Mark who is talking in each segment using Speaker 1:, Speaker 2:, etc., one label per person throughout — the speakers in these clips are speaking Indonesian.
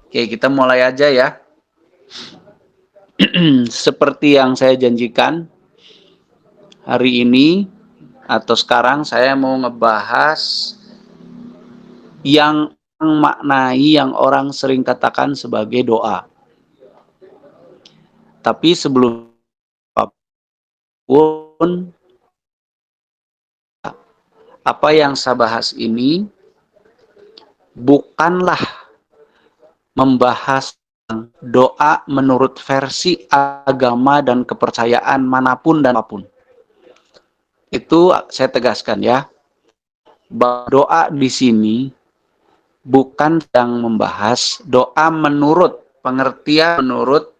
Speaker 1: Oke, kita mulai aja ya. Seperti yang saya janjikan, hari ini atau sekarang saya mau ngebahas yang maknai yang orang sering katakan sebagai doa. Tapi sebelum apapun, apa yang saya bahas ini bukanlah membahas doa menurut versi agama dan kepercayaan manapun dan apapun. Itu saya tegaskan ya, bahwa doa di sini bukan sedang membahas doa menurut pengertian menurut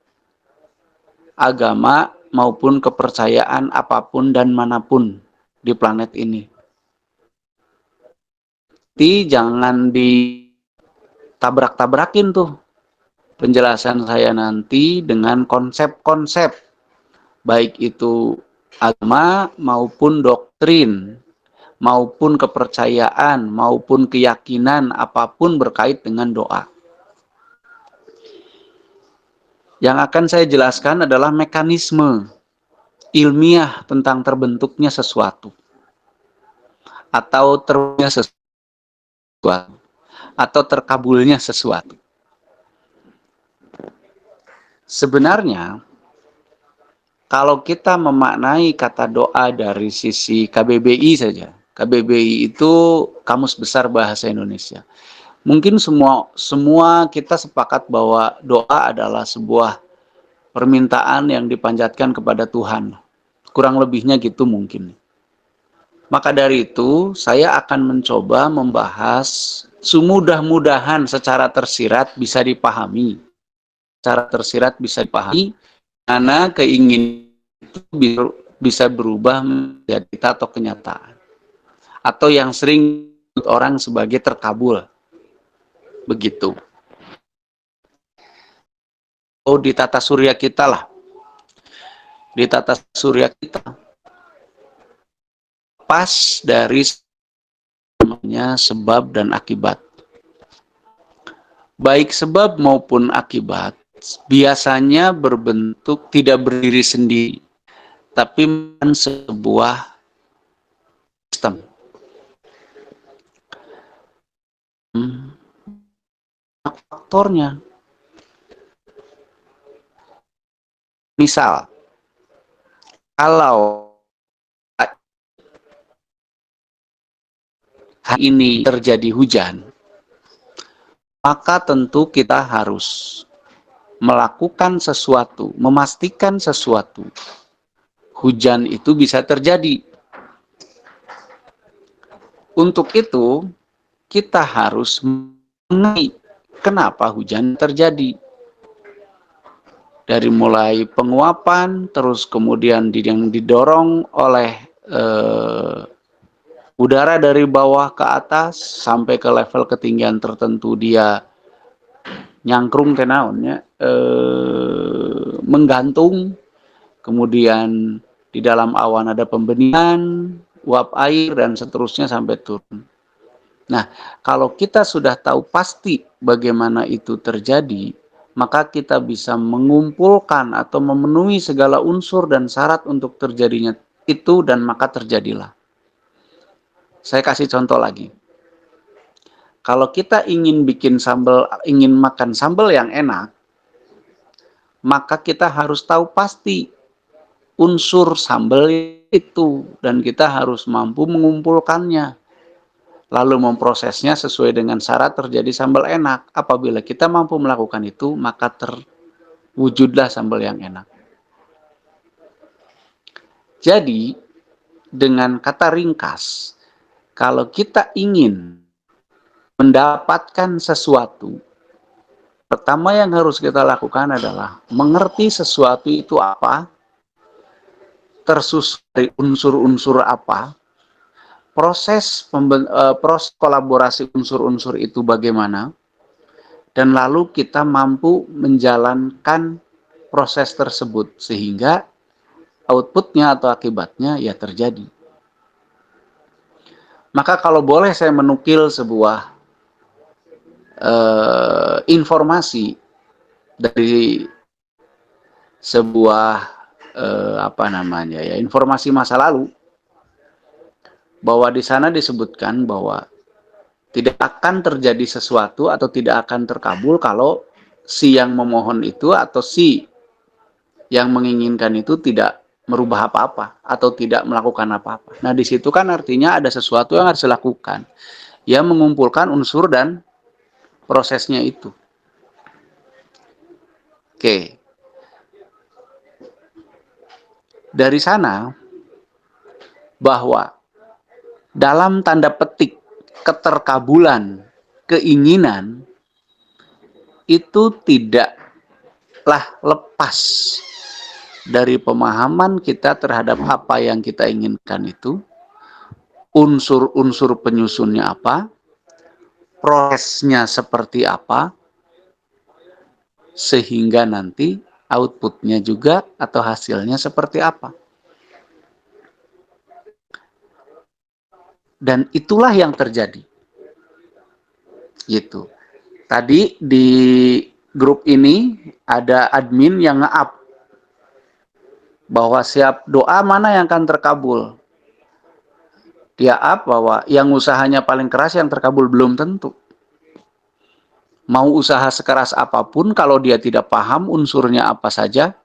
Speaker 1: agama maupun kepercayaan apapun dan manapun di planet ini. Jadi jangan ditabrak-tabrakin tuh penjelasan saya nanti dengan konsep-konsep, baik itu agama maupun doktrin, maupun kepercayaan, maupun keyakinan apapun berkait dengan doa. Yang akan saya jelaskan adalah mekanisme ilmiah tentang terbentuknya sesuatu, atau terwujudnya sesuatu, atau terkabulnya sesuatu. Sebenarnya, kalau kita memaknai kata doa dari sisi KBBI saja, KBBI itu Kamus Besar Bahasa Indonesia. Mungkin semua kita sepakat bahwa doa adalah sebuah permintaan yang dipanjatkan kepada Tuhan. Kurang lebihnya gitu mungkin. Maka dari itu, saya akan mencoba membahas semudah-mudahan secara tersirat bisa dipahami. Secara tersirat bisa dipahami, karena keinginan itu bisa berubah menjadi atau kenyataan. Atau yang sering orang sebagai terkabul. Begitu. Oh, di tata surya kita lah. Di tata surya kita. Pas dari namanya sebab dan akibat. Baik sebab maupun akibat biasanya berbentuk tidak berdiri sendiri, tapi sebuah sistem. Faktornya, misal, kalau hari ini terjadi hujan, maka tentu kita harus melakukan sesuatu, memastikan sesuatu. Hujan itu bisa terjadi. Untuk itu, kita harus mengenai kenapa hujan terjadi. Dari mulai penguapan, terus kemudian yang didorong oleh udara dari bawah ke atas, sampai ke level ketinggian tertentu dia nyangkrung tenaunnya, menggantung, kemudian di dalam awan ada pembenihan, uap air, dan seterusnya sampai turun. Nah, kalau kita sudah tahu pasti bagaimana itu terjadi, maka kita bisa mengumpulkan atau memenuhi segala unsur dan syarat untuk terjadinya itu, dan maka terjadilah. Saya kasih contoh lagi. Kalau kita ingin makan sambal yang enak, maka kita harus tahu pasti unsur sambal itu, dan kita harus mampu mengumpulkannya, lalu memprosesnya sesuai dengan syarat terjadi sambal enak. Apabila kita mampu melakukan itu, maka terwujudlah sambal yang enak. Jadi, dengan kata ringkas, kalau kita ingin mendapatkan sesuatu, pertama yang harus kita lakukan adalah mengerti sesuatu itu apa, tersusun dari unsur-unsur apa, proses kolaborasi unsur-unsur itu bagaimana, dan lalu kita mampu menjalankan proses tersebut sehingga outputnya atau akibatnya ya terjadi. Maka kalau boleh saya menukil sebuah informasi dari sebuah informasi masa lalu, bahwa di sana disebutkan bahwa tidak akan terjadi sesuatu atau tidak akan terkabul kalau si yang memohon itu atau si yang menginginkan itu tidak merubah apa-apa atau tidak melakukan apa-apa. Nah, di situ kan artinya ada sesuatu yang harus dilakukan. Ya, mengumpulkan unsur dan prosesnya itu. Oke. Dari sana, bahwa dalam tanda petik keterkabulan keinginan itu tidaklah lepas dari pemahaman kita terhadap apa yang kita inginkan itu, unsur-unsur penyusunnya apa, prosesnya seperti apa, sehingga nanti outputnya juga atau hasilnya seperti apa. Dan itulah yang terjadi. Gitu. Tadi di grup ini ada admin yang nge-up bahwa siap doa mana yang akan terkabul. Dia up bahwa yang usahanya paling keras yang terkabul, belum tentu. Mau usaha sekeras apapun, kalau dia tidak paham unsurnya apa saja,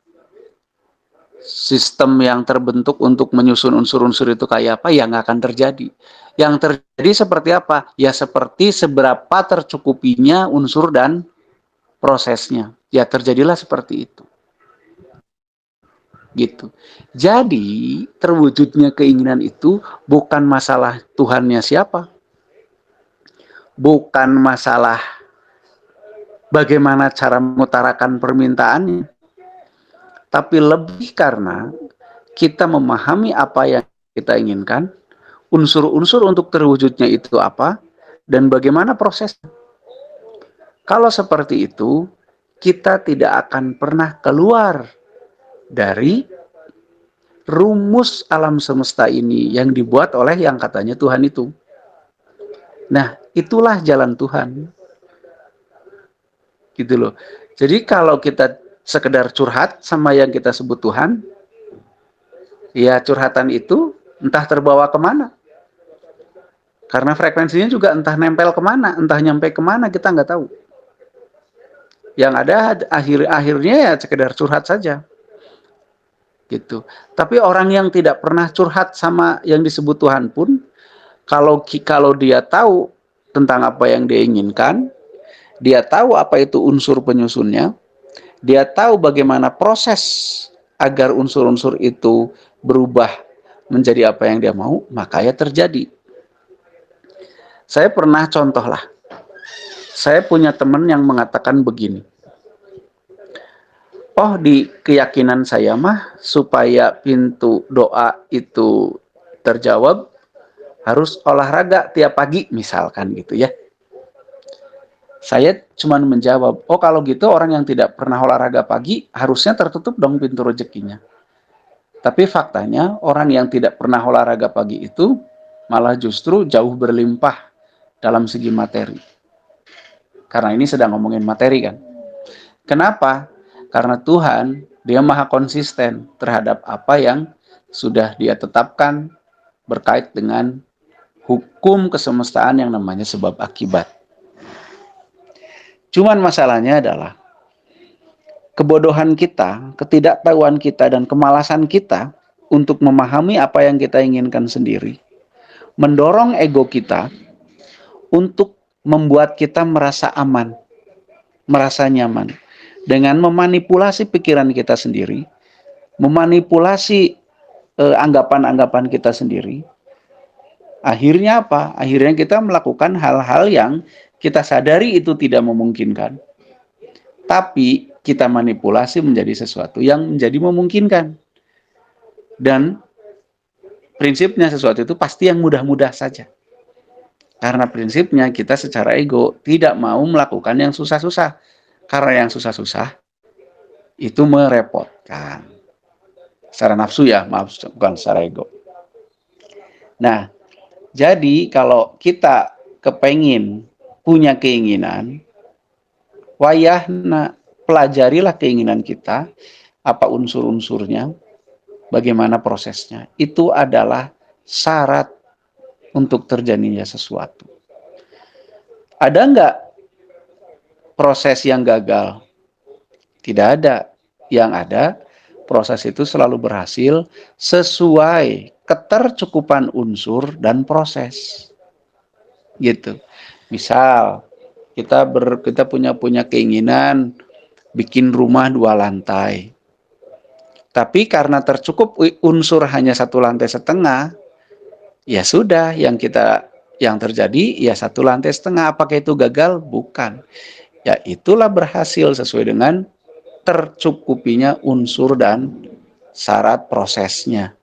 Speaker 1: sistem yang terbentuk untuk menyusun unsur-unsur itu kayak apa, ya nggak akan terjadi. Yang terjadi seperti apa? Ya seperti seberapa tercukupinya unsur dan prosesnya. Ya terjadilah seperti itu. Gitu. Jadi terwujudnya keinginan itu bukan masalah Tuhannya siapa, bukan masalah bagaimana cara mengutarakan permintaannya, tapi lebih karena kita memahami apa yang kita inginkan, unsur-unsur untuk terwujudnya itu apa, dan bagaimana prosesnya. Kalau seperti itu, kita tidak akan pernah keluar dari rumus alam semesta ini yang dibuat oleh yang katanya Tuhan itu. Nah, itulah jalan Tuhan. Gitu loh. Jadi kalau kita sekedar curhat sama yang kita sebut Tuhan, ya curhatan itu entah terbawa kemana. Karena frekuensinya juga entah nempel kemana, entah nyampe kemana, kita nggak tahu. Yang ada akhirnya ya sekedar curhat saja. Gitu. Tapi orang yang tidak pernah curhat sama yang disebut Tuhan pun, kalau dia tahu tentang apa yang dia inginkan, dia tahu apa itu unsur penyusunnya, dia tahu bagaimana proses agar unsur-unsur itu berubah menjadi apa yang dia mau, maka ya terjadi. Saya pernah contoh lah, saya punya teman yang mengatakan begini, oh di keyakinan saya mah supaya pintu doa itu terjawab harus olahraga tiap pagi misalkan gitu ya. Saya cuma menjawab, oh kalau gitu orang yang tidak pernah olahraga pagi harusnya tertutup dong pintu rezekinya. Tapi faktanya orang yang tidak pernah olahraga pagi itu malah justru jauh berlimpah dalam segi materi. Karena ini sedang ngomongin materi kan. Kenapa? Karena Tuhan, dia maha konsisten terhadap apa yang sudah dia tetapkan berkait dengan hukum kesemestaan yang namanya sebab akibat. Cuman masalahnya adalah kebodohan kita, ketidaktahuan kita, dan kemalasan kita untuk memahami apa yang kita inginkan sendiri, mendorong ego kita untuk membuat kita merasa aman, merasa nyaman, dengan memanipulasi pikiran kita sendiri, memanipulasi anggapan-anggapan kita sendiri. Akhirnya apa? Akhirnya kita melakukan hal-hal yang kita sadari itu tidak memungkinkan, tapi kita manipulasi menjadi sesuatu yang menjadi memungkinkan. Dan prinsipnya sesuatu itu pasti yang mudah-mudah saja. Karena prinsipnya kita secara ego tidak mau melakukan yang susah-susah. Karena yang susah-susah itu merepotkan. Secara nafsu ya, maaf, bukan secara ego. Nah, jadi kalau kita kepengin punya keinginan, wayahna pelajarilah keinginan kita, apa unsur-unsurnya, bagaimana prosesnya. Itu adalah syarat untuk terjadinya sesuatu. Ada nggak proses yang gagal? Tidak ada. Yang ada, proses itu selalu berhasil sesuai ketercukupan unsur dan proses. Gitu. Misal, kita punya keinginan bikin rumah 2 lantai. Tapi karena tercukup unsur hanya 1 lantai setengah, ya sudah yang terjadi ya 1 lantai setengah. Apakah itu gagal? Bukan. Ya itulah berhasil sesuai dengan tercukupinya unsur dan syarat prosesnya.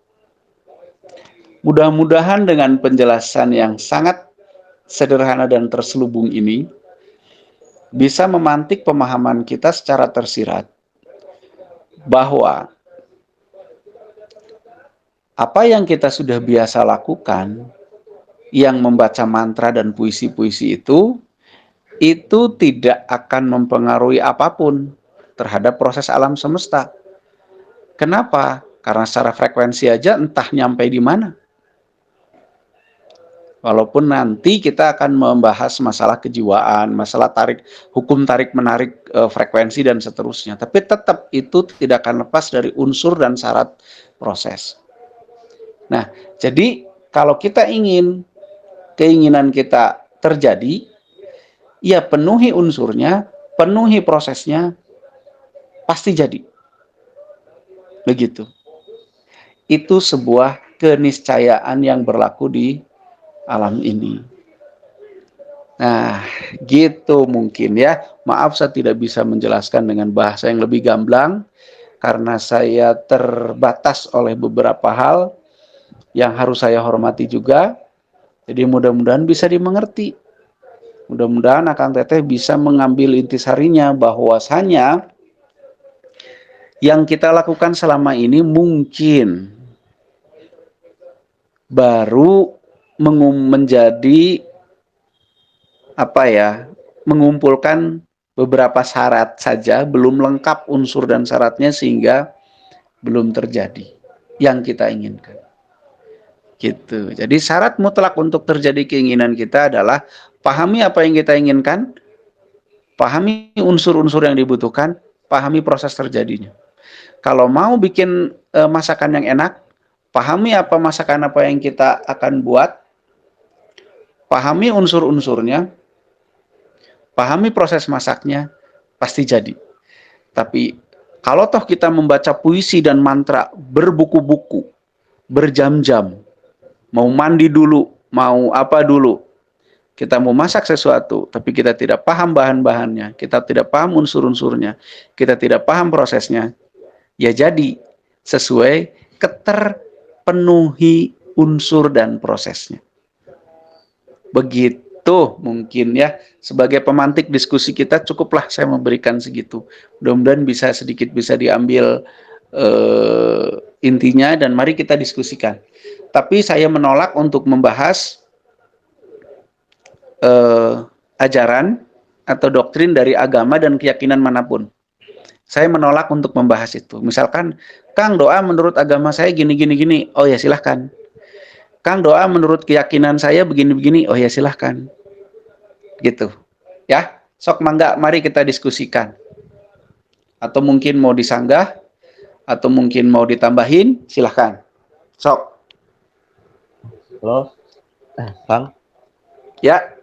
Speaker 1: Mudah-mudahan dengan penjelasan yang sangat sederhana dan terselubung ini bisa memantik pemahaman kita secara tersirat bahwa apa yang kita sudah biasa lakukan, yang membaca mantra dan puisi-puisi itu tidak akan mempengaruhi apapun terhadap proses alam semesta. Kenapa? Karena secara frekuensi aja entah nyampe di mana. Walaupun nanti kita akan membahas masalah kejiwaan, masalah hukum tarik-menarik frekuensi dan seterusnya. Tapi tetap itu tidak akan lepas dari unsur dan syarat proses. Nah, jadi kalau kita ingin keinginan kita terjadi, ya penuhi unsurnya, penuhi prosesnya, pasti jadi. Begitu. Itu sebuah keniscayaan yang berlaku di alam ini. Nah, gitu mungkin ya. Maaf saya tidak bisa menjelaskan dengan bahasa yang lebih gamblang karena saya terbatas oleh beberapa hal yang harus saya hormati juga. Jadi mudah-mudahan bisa dimengerti. Mudah-mudahan Akang Teteh bisa mengambil intisarinya bahwasanya yang kita lakukan selama ini mungkin baru menjadi mengumpulkan beberapa syarat saja, belum lengkap unsur dan syaratnya sehingga belum terjadi yang kita inginkan. Gitu. Jadi syarat mutlak untuk terjadi keinginan kita adalah pahami apa yang kita inginkan, pahami unsur-unsur yang dibutuhkan, pahami proses terjadinya. Kalau mau bikin masakan yang enak, pahami apa masakan apa yang kita akan buat, pahami unsur-unsurnya, pahami proses masaknya, pasti jadi. Tapi kalau toh kita membaca puisi dan mantra berbuku-buku, berjam-jam, mau mandi dulu, mau apa dulu, kita mau masak sesuatu, tapi kita tidak paham bahan-bahannya, kita tidak paham unsur-unsurnya, kita tidak paham prosesnya, ya jadi sesuai keterpenuhi unsur dan prosesnya. Begitu mungkin ya, sebagai pemantik diskusi kita cukuplah saya memberikan segitu. Mudah-mudahan sedikit bisa diambil intinya dan mari kita diskusikan. Tapi saya menolak untuk membahas ajaran atau doktrin dari agama dan keyakinan manapun. Saya menolak untuk membahas itu. Misalkan, Kang, doa menurut agama saya gini. Oh ya silahkan. Kang, doa menurut keyakinan saya begini-begini. Oh ya silahkan. Gitu. Ya, sok mangga, mari kita diskusikan. Atau mungkin mau disanggah, atau mungkin mau ditambahin, silahkan. Sok.
Speaker 2: Halo, Kang.
Speaker 1: Ya.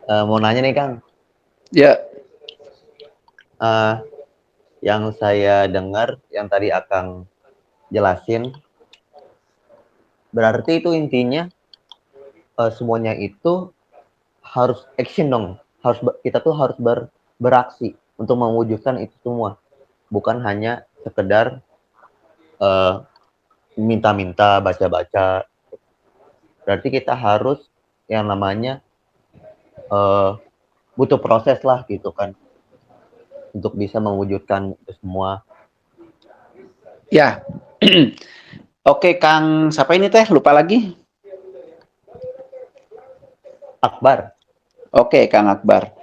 Speaker 2: Mau nanya nih, Kang.
Speaker 1: Ya.
Speaker 2: Yang saya dengar, yang tadi Akang jelasin, berarti itu intinya semuanya itu harus action dong. Kita tuh harus beraksi untuk mewujudkan itu semua. Bukan hanya sekedar minta-minta, baca-baca. Berarti kita harus yang namanya butuh proses lah gitu kan. Untuk bisa mewujudkan itu semua.
Speaker 1: Ya. Oke, Kang, siapa ini teh? Lupa lagi.
Speaker 2: Akbar.
Speaker 1: Oke, Kang Akbar.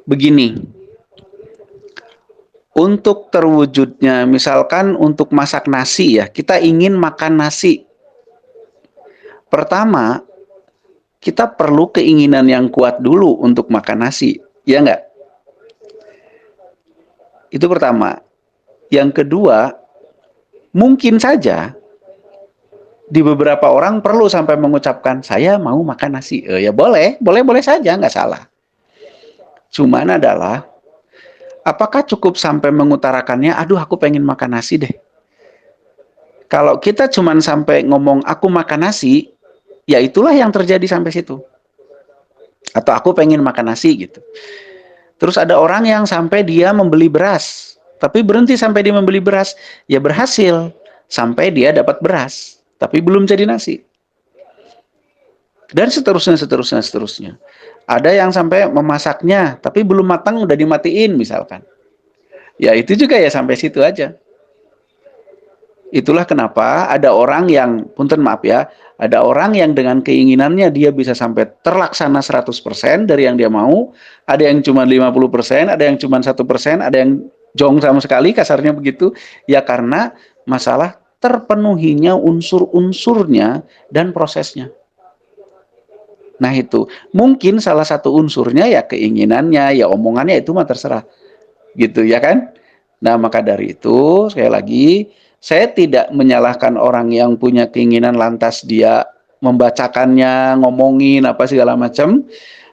Speaker 1: begini, untuk terwujudnya, misalkan untuk masak nasi ya, kita ingin makan nasi. Pertama, kita perlu keinginan yang kuat dulu untuk makan nasi, ya enggak? Itu pertama. Yang kedua, mungkin saja di beberapa orang perlu sampai mengucapkan, saya mau makan nasi. Ya boleh, boleh saja, nggak salah. Cuman adalah, apakah cukup sampai mengutarakannya, aduh aku pengen makan nasi deh. Kalau kita cuman sampai ngomong, aku makan nasi, ya itulah yang terjadi sampai situ. Atau aku pengen makan nasi gitu. Terus ada orang yang sampai dia membeli beras, tapi berhenti sampai dia membeli beras, ya berhasil sampai dia dapat beras, tapi belum jadi nasi. Dan seterusnya. Ada yang sampai memasaknya, tapi belum matang udah dimatiin misalkan. Ya itu juga ya sampai situ aja. Itulah kenapa ada orang yang, punten maaf ya, ada orang yang dengan keinginannya dia bisa sampai terlaksana 100% dari yang dia mau, ada yang cuma 50%, ada yang cuma 1%, ada yang jong sama sekali, kasarnya begitu, ya karena masalah terpenuhinya unsur-unsurnya dan prosesnya. Nah itu, mungkin salah satu unsurnya ya keinginannya, ya omongannya itu mah terserah. Gitu ya kan? Nah maka dari itu, sekali lagi, saya tidak menyalahkan orang yang punya keinginan lantas dia membacakannya, ngomongin apa segala macam,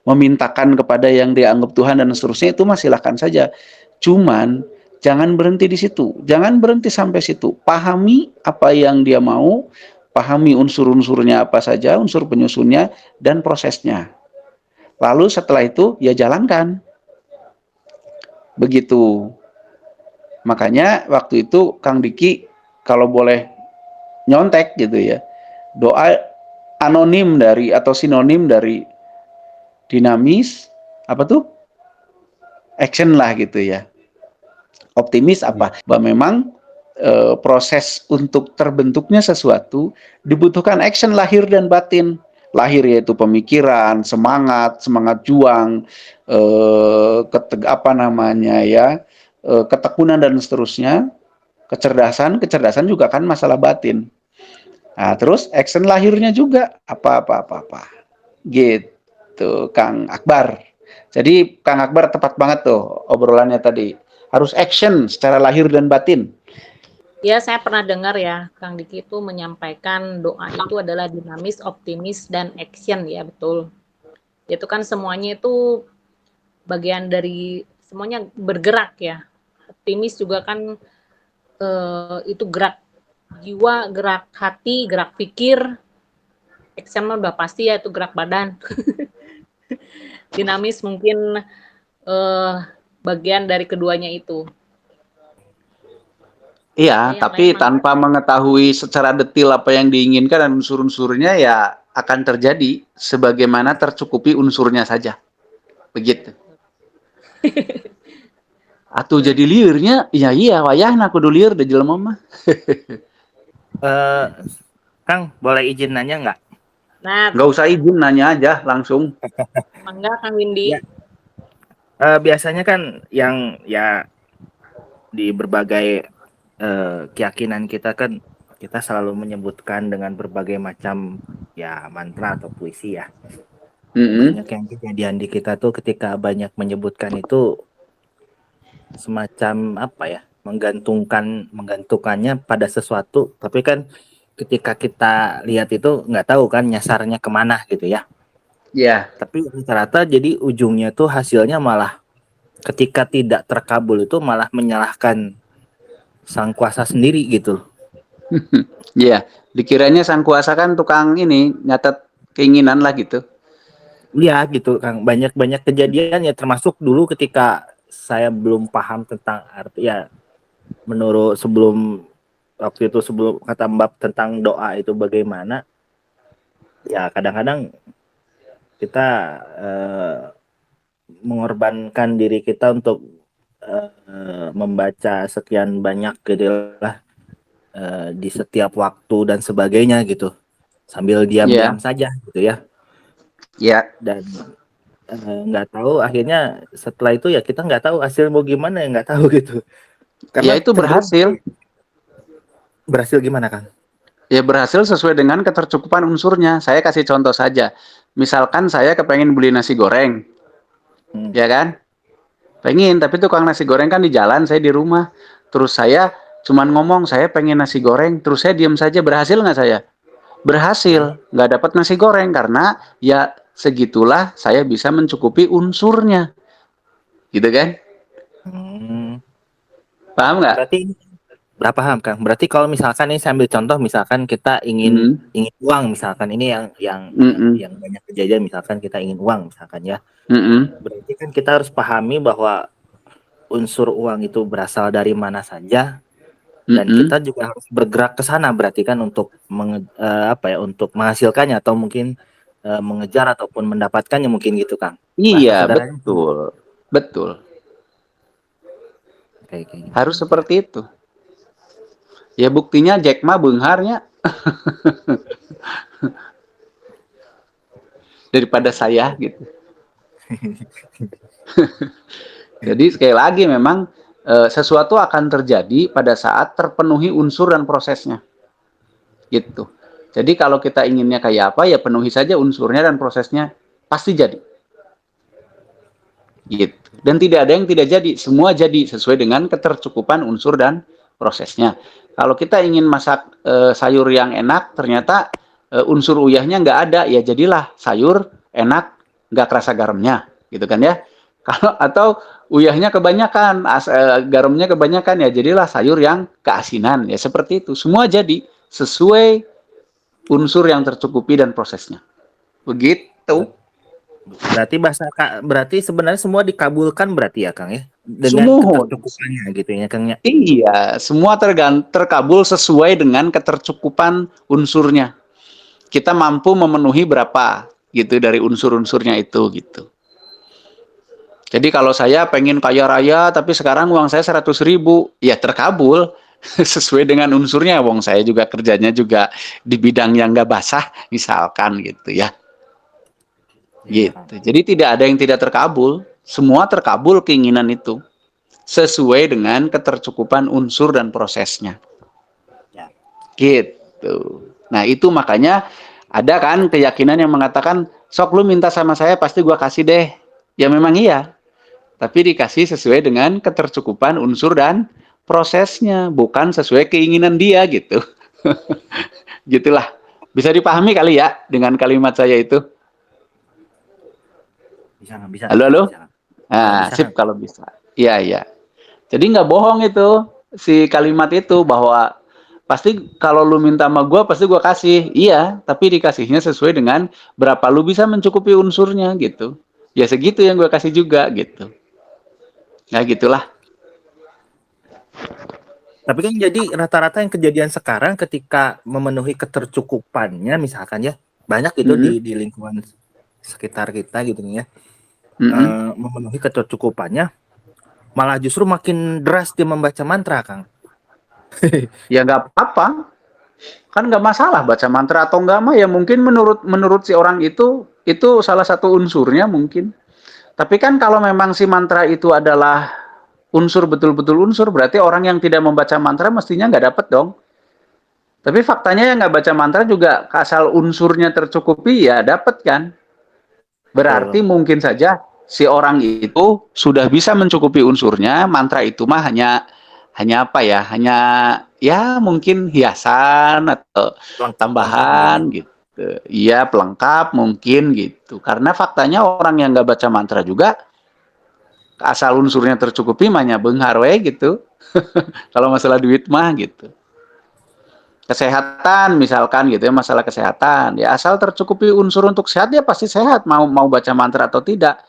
Speaker 1: memintakan kepada yang dianggap Tuhan dan seterusnya, itu mah silahkan saja. Cuman jangan berhenti di situ, jangan berhenti sampai situ. Pahami apa yang dia mau, pahami unsur-unsurnya apa saja, unsur penyusunnya dan prosesnya. Lalu setelah itu ya jalankan. Begitu. Makanya waktu itu Kang Diki kalau boleh nyontek gitu ya, doa anonim dari atau sinonim dari dinamis apa tuh, action lah gitu ya. Optimis apa? Bahwa memang proses untuk terbentuknya sesuatu dibutuhkan action lahir dan batin. Lahir yaitu pemikiran, semangat juang, apa namanya ya, ketekunan dan seterusnya. Kecerdasan juga kan masalah batin. Nah, terus action lahirnya juga apa. Gitu, Kang Akbar. Jadi Kang Akbar tepat banget tuh obrolannya tadi. Harus action secara lahir dan batin.
Speaker 3: Ya, saya pernah dengar ya, Kang Diki itu menyampaikan doa itu adalah dinamis, optimis, dan action, ya betul. Itu kan semuanya itu bagian dari, semuanya bergerak ya. Optimis juga kan itu gerak jiwa, gerak hati, gerak pikir. Action udah pasti ya itu gerak badan. Dinamis mungkin bagian dari keduanya itu.
Speaker 1: Iya, tapi tanpa mengetahui secara detail apa yang diinginkan dan unsur-unsurnya ya akan terjadi sebagaimana tercukupi unsurnya saja. Begitu. Atau jadi liurnya, iya wayahna kudu liur deh jelema mah.
Speaker 4: Kang, boleh izin nanya nggak?
Speaker 3: Nah,
Speaker 1: nggak usah izin, nanya aja langsung.
Speaker 3: Mangga Kang Windy.
Speaker 4: Ya. Biasanya kan yang ya di berbagai keyakinan kita kan kita selalu menyebutkan dengan berbagai macam ya mantra atau puisi ya. Banyak yang kejadian di kita tuh ketika banyak menyebutkan itu semacam apa ya, menggantungkannya pada sesuatu, tapi kan ketika kita lihat itu nggak tahu kan nyasarnya kemana gitu ya.
Speaker 1: Iya.
Speaker 4: Tapi rata-rata jadi ujungnya tuh hasilnya malah ketika tidak terkabul itu malah menyalahkan sang kuasa sendiri gitu.
Speaker 1: Iya, dikiranya sang kuasa kan tukang ini nyatet keinginan lah gitu.
Speaker 4: Iya gitu Kang, banyak kejadian ya, termasuk dulu ketika saya belum paham tentang arti ya, menurut waktu itu sebelum kata Mbak tentang doa itu bagaimana ya, kadang-kadang kita mengorbankan diri kita untuk membaca sekian banyak gitu lah di setiap waktu dan sebagainya gitu, sambil diam-diam saja gitu ya.
Speaker 1: Ya.
Speaker 4: Dan nggak tahu, akhirnya setelah itu ya kita nggak tahu hasil mau gimana, ya nggak tahu gitu.
Speaker 1: Ya
Speaker 4: Karena
Speaker 1: itu
Speaker 4: cenderung
Speaker 1: berhasil.
Speaker 4: berhasil gimana Kang?
Speaker 1: Ya berhasil sesuai dengan ketercukupan unsurnya. Saya kasih contoh saja. Misalkan saya kepengen beli nasi goreng, ya kan? Pengen, tapi tukang nasi goreng kan di jalan, saya di rumah. Terus saya cuman ngomong, saya pengen nasi goreng. Terus saya diam saja, berhasil nggak saya? Berhasil. Nggak dapat nasi goreng, karena ya segitulah saya bisa mencukupi unsurnya. Gitu kan?
Speaker 4: Hmm,
Speaker 1: Paham nggak?
Speaker 4: berarti berapa paham Kang? Berarti kalau misalkan ini saya ambil contoh, misalkan kita ingin
Speaker 1: Hmm.
Speaker 4: ingin uang, misalkan ini
Speaker 1: Mm-mm.
Speaker 4: yang banyak kejadian, misalkan kita ingin uang misalkan ya.
Speaker 1: Mm-mm.
Speaker 4: Berarti kan kita harus pahami bahwa unsur uang itu berasal dari mana saja, dan
Speaker 1: Mm-mm.
Speaker 4: kita juga harus bergerak ke sana berarti kan untuk untuk menghasilkannya, atau mungkin mengejar ataupun mendapatkannya, mungkin gitu Kang. Bahasa
Speaker 1: Iya,
Speaker 4: sederhananya
Speaker 1: betul. Betul.
Speaker 4: kayak gitu.
Speaker 1: Harus seperti itu. Ya buktinya Jack Ma beungharnya daripada saya gitu. Jadi sekali lagi memang sesuatu akan terjadi pada saat terpenuhi unsur dan prosesnya. Gitu. Jadi kalau kita inginnya kayak apa, ya penuhi saja unsurnya dan prosesnya, pasti jadi. Gitu. Dan tidak ada yang tidak jadi, semua jadi sesuai dengan ketercukupan unsur dan prosesnya. Kalau kita ingin masak sayur yang enak, ternyata unsur uyahnya nggak ada, ya jadilah sayur enak, nggak kerasa garamnya, gitu kan ya. Kalau atau uyahnya kebanyakan, garamnya kebanyakan, ya jadilah sayur yang keasinan, ya seperti itu. Semua jadi sesuai unsur yang tercukupi dan prosesnya. Begitu.
Speaker 4: Berarti sebenarnya semua dikabulkan berarti ya Kang ya, dengan
Speaker 1: Semua.
Speaker 4: ketercukupannya gitu ya Kang ya.
Speaker 1: Iya, semua terkabul sesuai dengan ketercukupan unsurnya. Kita mampu memenuhi berapa gitu dari unsur-unsurnya itu gitu. Jadi kalau saya pengen kaya raya tapi sekarang uang saya 100.000, ya terkabul sesuai dengan unsurnya. Wong saya juga kerjanya juga di bidang yang nggak basah misalkan gitu ya. Gitu. Jadi tidak ada yang tidak terkabul, semua terkabul keinginan itu sesuai dengan ketercukupan unsur dan prosesnya.
Speaker 4: Ya.
Speaker 1: Gitu. Nah, itu makanya ada kan keyakinan yang mengatakan, sok lu minta sama saya pasti gua kasih deh. Ya memang iya. Tapi dikasih sesuai dengan ketercukupan unsur dan prosesnya, bukan sesuai keinginan dia gitu. Gitulah. Bisa dipahami kali ya dengan kalimat saya itu?
Speaker 4: Bisa
Speaker 1: Halo, halo?
Speaker 4: bisa.
Speaker 1: Nah,
Speaker 4: Bisa
Speaker 1: sip
Speaker 4: Kang.
Speaker 1: kalau bisa. Iya, iya. Jadi nggak bohong itu, si kalimat itu, bahwa pasti kalau lu minta sama gue, pasti gue kasih. Iya, tapi dikasihnya sesuai dengan berapa lu bisa mencukupi unsurnya gitu. Ya segitu yang gue kasih juga gitu. Nah gitulah.
Speaker 4: Tapi kan jadi rata-rata yang kejadian sekarang ketika memenuhi ketercukupannya misalkan ya, banyak itu di lingkungan sekitar kita gitu ya. Memenuhi ketercukupannya malah justru makin deras dia membaca mantra Kang.
Speaker 1: Ya nggak apa-apa. Kan nggak masalah baca mantra atau enggak mah, ya mungkin menurut si orang itu salah satu unsurnya mungkin. Tapi kan kalau memang si mantra itu adalah unsur, betul-betul unsur, berarti orang yang tidak membaca mantra mestinya nggak dapat dong. Tapi faktanya yang nggak baca mantra juga asal unsurnya tercukupi ya dapat kan. Berarti
Speaker 4: Betul.
Speaker 1: mungkin saja si orang itu sudah bisa mencukupi unsurnya, mantra itu mah hanya apa ya? Hanya ya mungkin hiasan atau
Speaker 4: Pelengkap mungkin ya.
Speaker 1: tambahan gitu. Iya, pelengkap mungkin gitu. Karena faktanya orang yang nggak baca mantra juga asal unsurnya tercukupi mahnya beunghar we gitu. Kalau masalah duit mah gitu. Kesehatan misalkan gitu ya, masalah kesehatan ya asal tercukupi unsur untuk sehat ya pasti sehat, mau baca mantra atau tidak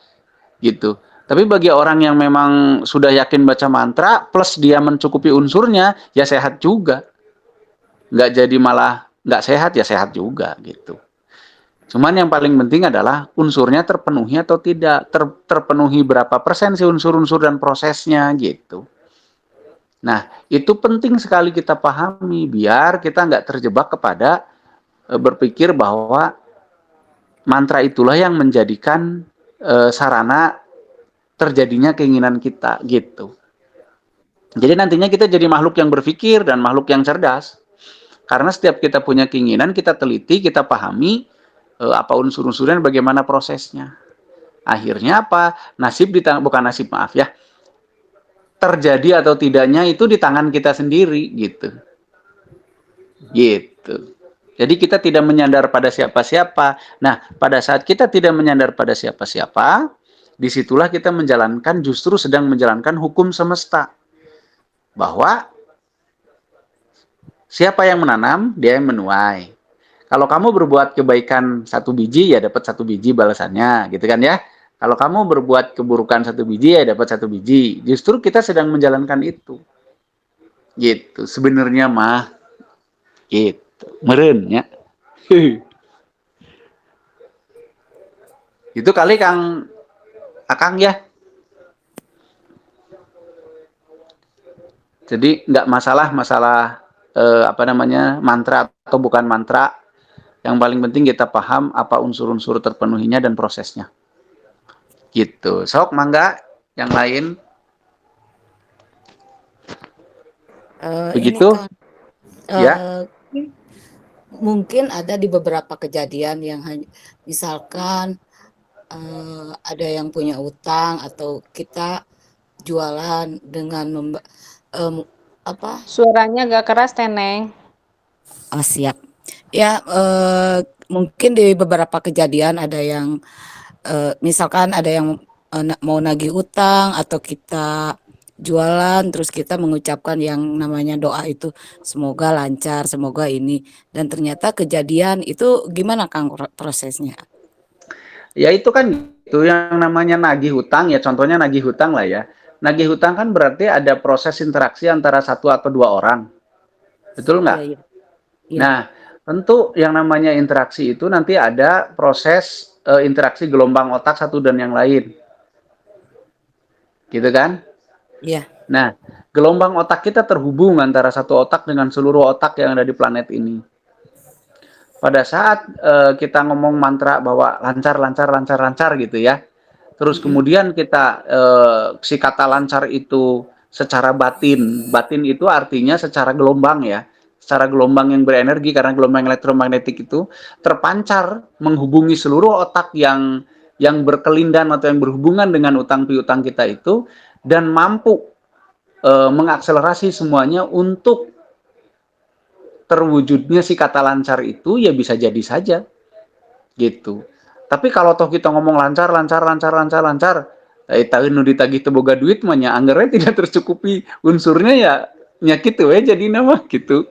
Speaker 1: gitu. Tapi bagi orang yang memang sudah yakin baca mantra plus dia mencukupi unsurnya ya sehat juga, nggak jadi malah nggak sehat, ya sehat juga gitu. Cuman yang paling penting adalah unsurnya terpenuhi atau tidak, terpenuhi berapa persen sih unsur-unsur dan prosesnya gitu. Nah, itu penting sekali kita pahami biar kita nggak terjebak kepada berpikir bahwa mantra itulah yang menjadikan sarana terjadinya keinginan kita gitu. Jadi nantinya kita jadi makhluk yang berpikir dan makhluk yang cerdas. Karena setiap kita punya keinginan, kita teliti, kita pahami apa unsur-unsurnya, bagaimana prosesnya. Akhirnya apa? Nasib di tangan, bukan nasib, maaf ya. Terjadi atau tidaknya itu di tangan kita sendiri gitu. Gitu. Jadi kita tidak menyandar pada siapa-siapa. Nah, pada saat kita tidak menyandar pada siapa-siapa, disitulah kita menjalankan, justru sedang menjalankan hukum semesta. Bahwa siapa yang menanam, dia yang menuai. Kalau kamu berbuat kebaikan 1 biji, ya dapat 1 biji balasannya, gitu kan ya. Kalau kamu berbuat keburukan 1 biji, ya dapat 1 biji. Justru kita sedang menjalankan itu. Gitu. Sebenarnya mah, gitu. Meren ya. Itu kali Kang Akang ya. Jadi nggak masalah apa namanya, mantra atau bukan mantra. Yang paling penting kita paham apa unsur-unsur terpenuhinya dan prosesnya. Gitu. Sok mangga yang lain.
Speaker 5: Ini
Speaker 1: Begitu
Speaker 5: Kang,
Speaker 1: ya.
Speaker 5: mungkin ada di beberapa kejadian yang misalkan ada yang punya utang atau kita jualan dengan apa?
Speaker 3: Suaranya agak keras, Teneng.
Speaker 5: Oh, siap. Ya, mungkin di beberapa kejadian ada yang misalkan ada yang mau nagih utang atau kita jualan terus kita mengucapkan yang namanya doa itu semoga lancar, semoga ini, dan ternyata kejadian itu gimana Kang prosesnya?
Speaker 1: Ya itu kan itu yang namanya nagih hutang ya, contohnya nagih hutang lah ya. Nagih hutang kan berarti ada proses interaksi antara 1 atau 2 orang. Betul
Speaker 5: Iya,
Speaker 1: nggak?
Speaker 5: iya. Iya.
Speaker 1: Nah, tentu yang namanya interaksi itu nanti ada proses interaksi gelombang otak satu dan yang lain. Gitu kan?
Speaker 5: Iya.
Speaker 1: Nah, gelombang otak kita terhubung antara satu otak dengan seluruh otak yang ada di planet ini. Pada saat kita ngomong mantra bahwa lancar, lancar, lancar, lancar gitu ya. Terus kemudian kita si kata lancar itu secara batin. Batin itu artinya secara gelombang ya. Secara gelombang yang berenergi, karena gelombang elektromagnetik itu terpancar menghubungi seluruh otak yang berkelindan atau yang berhubungan dengan utang piutang kita itu, dan mampu mengakselerasi semuanya untuk terwujudnya si kata lancar itu, ya bisa jadi saja gitu. Tapi kalau toh kita ngomong lancar, lancar, lancar, lancar, lancar, tahun nu ditagih teu boga duit mah nya anggarnya tidak tercukupi unsurnya, ya nya kitu we jadi nama gitu.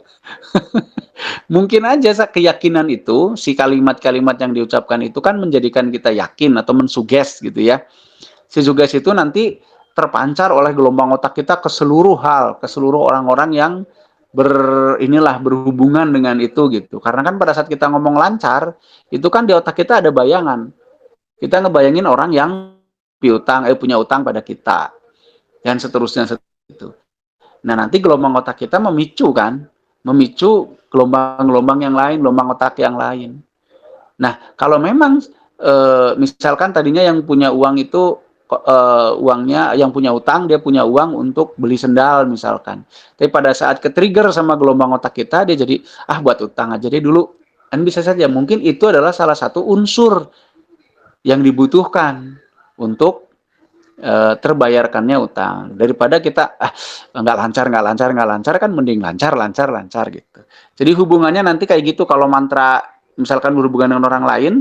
Speaker 1: Mungkin aja keyakinan itu, si kalimat-kalimat yang diucapkan itu kan menjadikan kita yakin atau mensuges gitu ya. Si suges itu nanti terpancar oleh gelombang otak kita ke seluruh hal, ke seluruh orang-orang yang berhubungan dengan itu gitu. Karena kan pada saat kita ngomong lancar, itu kan di otak kita ada bayangan. Kita ngebayangin orang yang punya utang pada kita, dan seterusnya itu. Nah, nanti gelombang otak kita memicu gelombang-gelombang yang lain, gelombang otak yang lain. Nah, kalau memang misalkan tadinya yang punya uang itu uangnya, yang punya utang dia punya uang untuk beli sendal misalkan. Tapi pada saat ke-trigger sama gelombang otak kita, dia jadi buat utang aja deh dulu. Dan bisa saja mungkin itu adalah salah satu unsur yang dibutuhkan untuk terbayarkannya utang. Daripada kita nggak lancar kan mending lancar gitu. Jadi hubungannya nanti kayak gitu. Kalau mantra misalkan berhubungan dengan orang lain,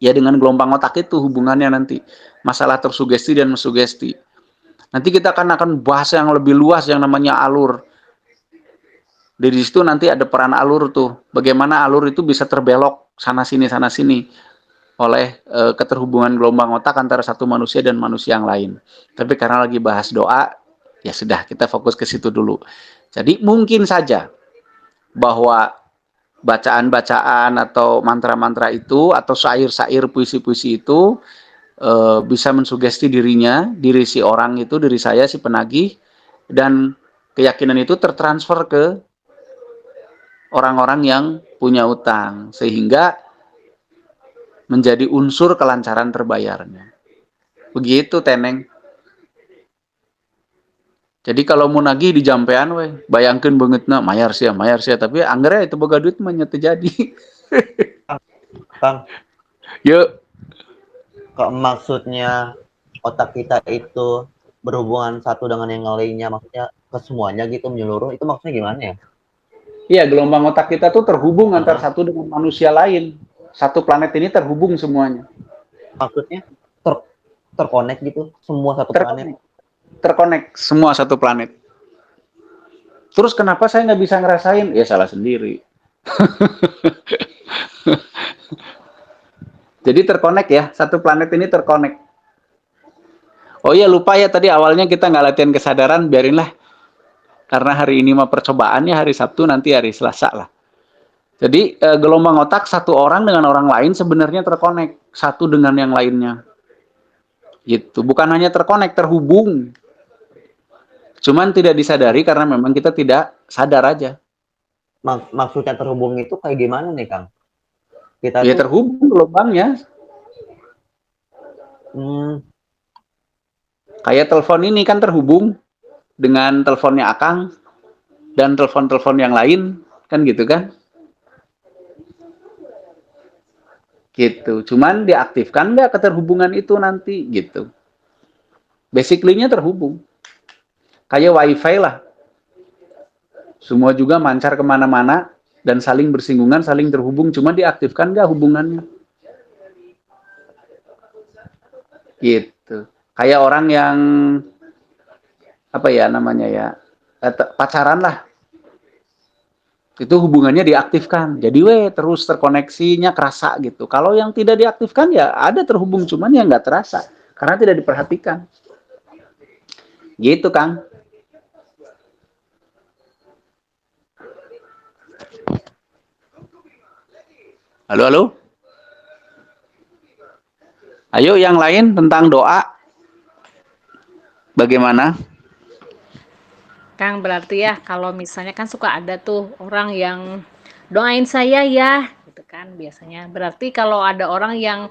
Speaker 1: ya dengan gelombang otak itu hubungannya nanti. Masalah tersugesti dan mensugesti. Nanti kita akan bahas yang lebih luas yang namanya alur. Dari situ nanti ada peran alur tuh. Bagaimana alur itu bisa terbelok sana sini oleh keterhubungan gelombang otak antara satu manusia dan manusia yang lain. Tapi karena lagi bahas doa, ya sudah, kita fokus ke situ dulu. Jadi mungkin saja bahwa bacaan-bacaan atau mantra-mantra itu atau syair-syair, puisi-puisi itu bisa mensugesti diri si orang itu, diri saya si penagih, dan keyakinan itu tertransfer ke orang-orang yang punya utang, sehingga menjadi unsur kelancaran terbayarnya. Begitu, Teneng. Jadi kalau mau nagih di jampean we, bayangkeun beungeutna mayar sia, tapi anggernya itu boga duit mah nya teu jadi.
Speaker 2: Kang,
Speaker 1: Yuk,
Speaker 2: kok maksudnya otak kita itu berhubungan satu dengan yang lainnya, maksudnya ke semuanya gitu menyeluruh, itu maksudnya gimana ya?
Speaker 1: iya gelombang otak kita tuh terhubung antar
Speaker 2: Heeh.
Speaker 1: satu dengan manusia lain. Satu planet ini terhubung semuanya.
Speaker 2: Maksudnya terkonek gitu, semua satu planet.
Speaker 1: Terkonek semua satu planet. Terus kenapa saya nggak bisa ngerasain? Ya salah sendiri. Jadi terkonek ya, satu planet ini terkonek. Oh iya lupa ya tadi awalnya kita nggak latihan kesadaran, biarinlah. Karena hari ini mah percobaannya hari Sabtu, nanti hari Selasa lah. Jadi gelombang otak satu orang dengan orang lain sebenarnya terkonek satu dengan yang lainnya. Gitu. Bukan hanya terkonek, terhubung. Cuman tidak disadari karena memang kita tidak sadar aja.
Speaker 2: Maksudnya terhubung itu kayak gimana nih, Kang? Kita
Speaker 1: Ya
Speaker 2: tuh
Speaker 1: terhubung gelombangnya. Kayak telepon ini kan terhubung dengan teleponnya Akang dan telepon-telepon yang lain, kan gitu kan? Gitu. Cuman diaktifkan nggak keterhubungan itu nanti, gitu. Basically-nya terhubung. Kayak wifi lah. Semua juga mancar kemana-mana dan saling bersinggungan, saling terhubung. Cuma diaktifkan nggak hubungannya? Gitu. Kayak orang yang apa ya namanya ya, pacaran lah. Itu hubungannya diaktifkan. Jadi terus terkoneksinya kerasa gitu. Kalau yang tidak diaktifkan ya ada terhubung, cuman ya nggak terasa karena tidak diperhatikan. Gitu, Kang. Halo, halo. Ayo yang lain tentang doa. Bagaimana?
Speaker 3: Kang, berarti ya kalau misalnya kan suka ada tuh orang yang doain saya ya, gitu kan biasanya. Berarti kalau ada orang yang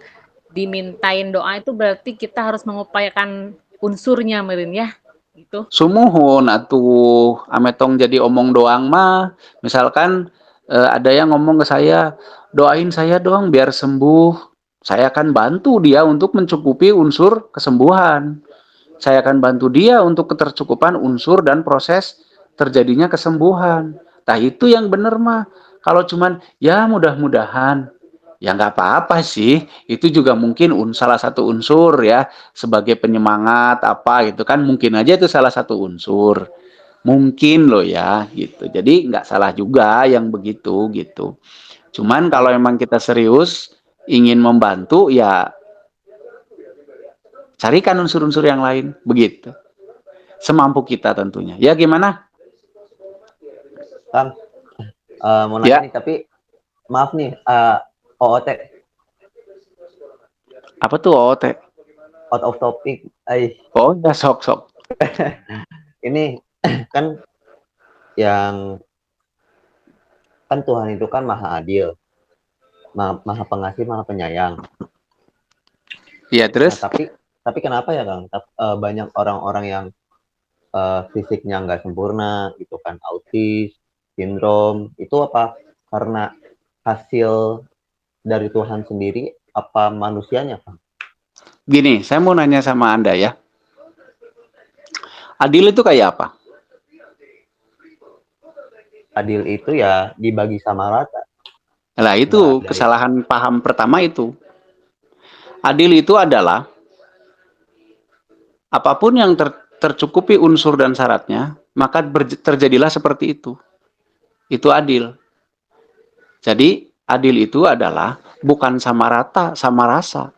Speaker 3: dimintain doa itu berarti kita harus mengupayakan unsurnya, Merin ya, gitu.
Speaker 1: Sumuhun atuh ametong jadi omong doang mah. Misalkan ada yang ngomong ke saya, doain saya dong biar sembuh. Saya akan bantu dia untuk mencukupi unsur kesembuhan. Saya akan bantu dia untuk ketercukupan unsur dan proses terjadinya kesembuhan. Nah itu yang benar mah. Kalau cuman ya mudah-mudahan, ya nggak apa-apa sih. Itu juga mungkin salah satu unsur ya sebagai penyemangat apa gitu kan. Mungkin aja itu salah satu unsur. Mungkin loh ya gitu. Jadi nggak salah juga yang begitu gitu. Cuman kalau memang kita serius ingin membantu ya carikan unsur-unsur yang lain, begitu. Semampu kita tentunya. Ya gimana?
Speaker 2: Kang, mau nanya
Speaker 1: Ya,
Speaker 2: nih, tapi maaf nih, OOT,
Speaker 1: apa tuh OOT?
Speaker 2: out of topic.
Speaker 1: Oh ya sok-sok.
Speaker 2: Ini kan yang kan Tuhan itu kan maha adil, maha pengasih, maha penyayang.
Speaker 1: Iya terus?
Speaker 2: Nah, tapi kenapa ya Kang? Banyak orang-orang yang fisiknya nggak sempurna, gitu kan, autis, sindrom, itu apa karena hasil dari Tuhan sendiri, apa manusianya, Kang?
Speaker 1: Gini, saya mau nanya sama Anda ya. Adil itu kayak apa?
Speaker 2: Adil itu ya dibagi sama rata.
Speaker 1: Nah itu
Speaker 2: Nggak ada
Speaker 1: kesalahan paham pertama itu. Adil itu adalah apapun yang tercukupi unsur dan syaratnya, maka terjadilah seperti itu. Itu adil. Jadi adil itu adalah bukan sama rata, sama rasa.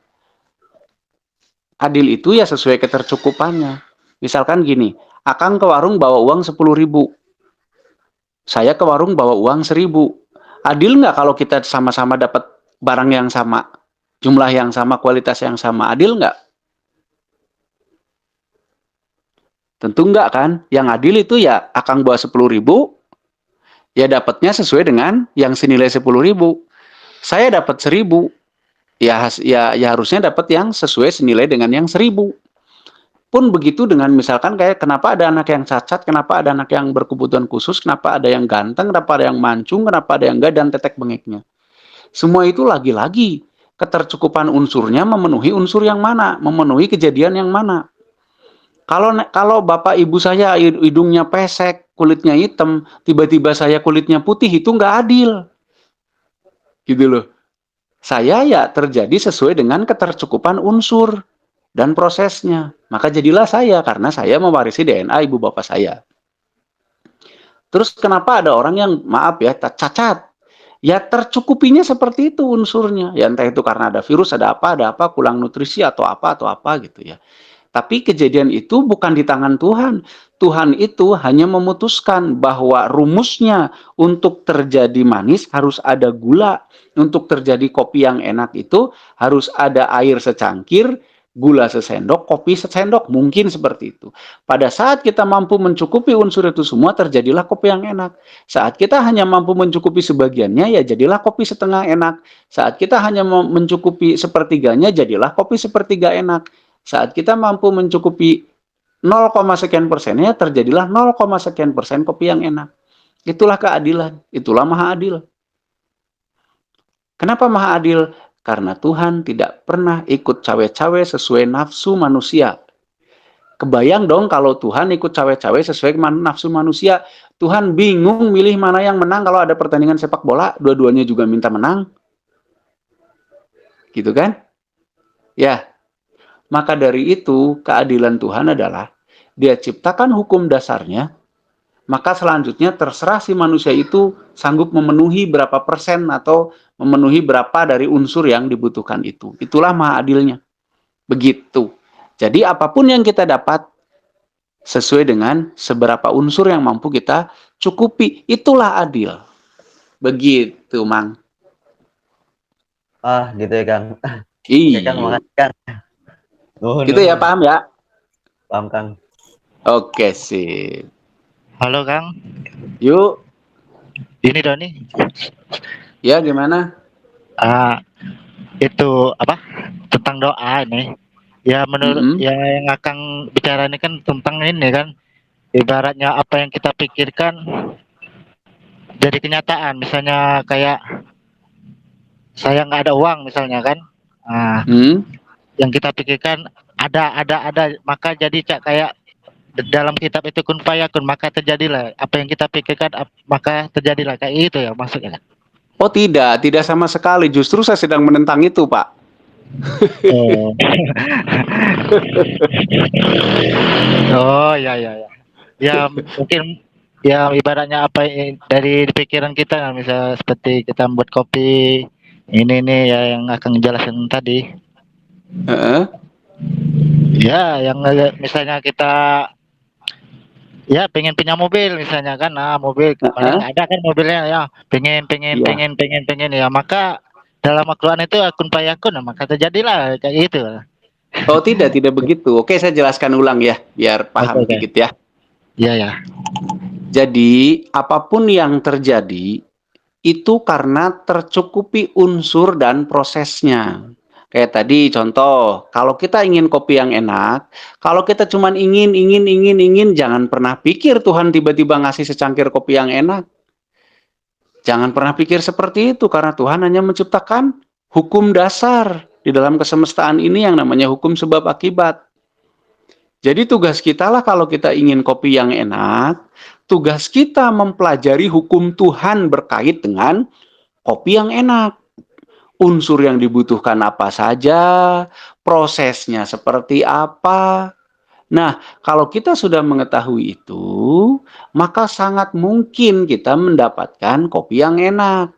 Speaker 1: Adil itu ya sesuai ketercukupannya. Misalkan gini, Akang ke warung bawa uang 10.000. Saya ke warung bawa uang 1.000. Adil nggak kalau kita sama-sama dapat barang yang sama, jumlah yang sama, kualitas yang sama? Adil nggak? Tentu nggak kan? Yang adil itu ya Akang bawa 10.000, ya dapatnya sesuai dengan yang senilai 10.000. Saya dapat 1.000, ya harusnya dapat yang sesuai senilai dengan yang 1000. Pun begitu dengan misalkan kayak kenapa ada anak yang cacat, kenapa ada anak yang berkebutuhan khusus, kenapa ada yang ganteng, kenapa ada yang mancung, kenapa ada yang enggak, dan tetek bengeknya. Semua itu lagi-lagi ketercukupan unsurnya memenuhi unsur yang mana, memenuhi kejadian yang mana. Kalau bapak ibu saya hidungnya pesek, kulitnya hitam, tiba-tiba saya kulitnya putih, itu nggak adil. Gitu loh. Saya ya terjadi sesuai dengan ketercukupan unsur dan prosesnya. Maka jadilah saya, karena saya mewarisi DNA ibu bapak saya. Terus kenapa ada orang yang, maaf ya, cacat? Ya tercukupinya seperti itu unsurnya. Ya entah itu karena ada virus, ada apa, kurang nutrisi atau apa gitu ya. Tapi kejadian itu bukan di tangan Tuhan. Tuhan itu hanya memutuskan bahwa rumusnya untuk terjadi manis harus ada gula. Untuk terjadi kopi yang enak itu harus ada air secangkir, gula sesendok, kopi sesendok. Mungkin seperti itu. Pada saat kita mampu mencukupi unsur itu semua, terjadilah kopi yang enak. Saat kita hanya mampu mencukupi sebagiannya, ya jadilah kopi setengah enak. Saat kita hanya mencukupi sepertiganya, jadilah kopi sepertiga enak. Saat kita mampu mencukupi 0, sekian persennya, terjadilah 0, sekian persen kopi yang enak. Itulah keadilan, itulah maha adil. Kenapa maha adil? Karena Tuhan tidak pernah ikut cawe-cawe sesuai nafsu manusia. Kebayang dong kalau Tuhan ikut cawe-cawe sesuai nafsu manusia. Tuhan bingung milih mana yang menang kalau ada pertandingan sepak bola, dua-duanya juga minta menang. Gitu kan? Ya. Maka dari itu, keadilan Tuhan adalah Dia ciptakan hukum dasarnya, maka selanjutnya terserah si manusia itu sanggup memenuhi berapa persen atau memenuhi berapa dari unsur yang dibutuhkan itu. Itulah maha adilnya. Begitu. Jadi apapun yang kita dapat sesuai dengan seberapa unsur yang mampu kita cukupi. Itulah adil. Begitu, Mang.
Speaker 2: Gitu ya, Kang.
Speaker 1: Iya.
Speaker 2: Oke, Kang, makasih, Kang.
Speaker 1: Gitu ya, paham ya?
Speaker 2: Paham, Kang.
Speaker 1: Oke, sip.
Speaker 6: Halo Kang,
Speaker 1: Yuk.
Speaker 6: ini Doni.
Speaker 1: Ya, gimana?
Speaker 6: Itu apa? Tentang doa ini. Ya menurut ya yang Akang bicara ini kan tentang ini kan, ibaratnya apa yang kita pikirkan jadi kenyataan. Misalnya kayak saya nggak ada uang misalnya kan, yang kita pikirkan ada, maka jadi kayak dalam kitab itu kun fayakun, maka terjadilah apa yang kita pikirkan, maka terjadilah, kayak itu ya maksudnya.
Speaker 1: Oh tidak sama sekali. Justru saya sedang menentang itu, Pak.
Speaker 6: Oh ya. Ya mungkin ya ibaratnya apa dari pikiran kita, misalnya seperti kita membuat kopi ini nih ya yang akan jelasin tadi. Ya yang misalnya kita ya pengen punya mobil misalnya kan, mobil kemarin ada kan mobilnya ya, pengen ya, maka dalam Al-Quran itu akun payakun, maka terjadilah kayak gitu.
Speaker 1: Oh tidak begitu. Oke, saya jelaskan ulang ya biar paham sedikit ya.
Speaker 6: Iya.
Speaker 1: Jadi apapun yang terjadi itu karena tercukupi unsur dan prosesnya. Kayak tadi contoh, kalau kita ingin kopi yang enak, kalau kita cuma ingin, jangan pernah pikir Tuhan tiba-tiba ngasih secangkir kopi yang enak. Jangan pernah pikir seperti itu, karena Tuhan hanya menciptakan hukum dasar di dalam kesemestaan ini yang namanya hukum sebab akibat. Jadi tugas kita lah kalau kita ingin kopi yang enak, tugas kita mempelajari hukum Tuhan berkait dengan kopi yang enak. Unsur yang dibutuhkan apa saja, prosesnya seperti apa. Nah, kalau kita sudah mengetahui itu, maka sangat mungkin kita mendapatkan kopi yang enak.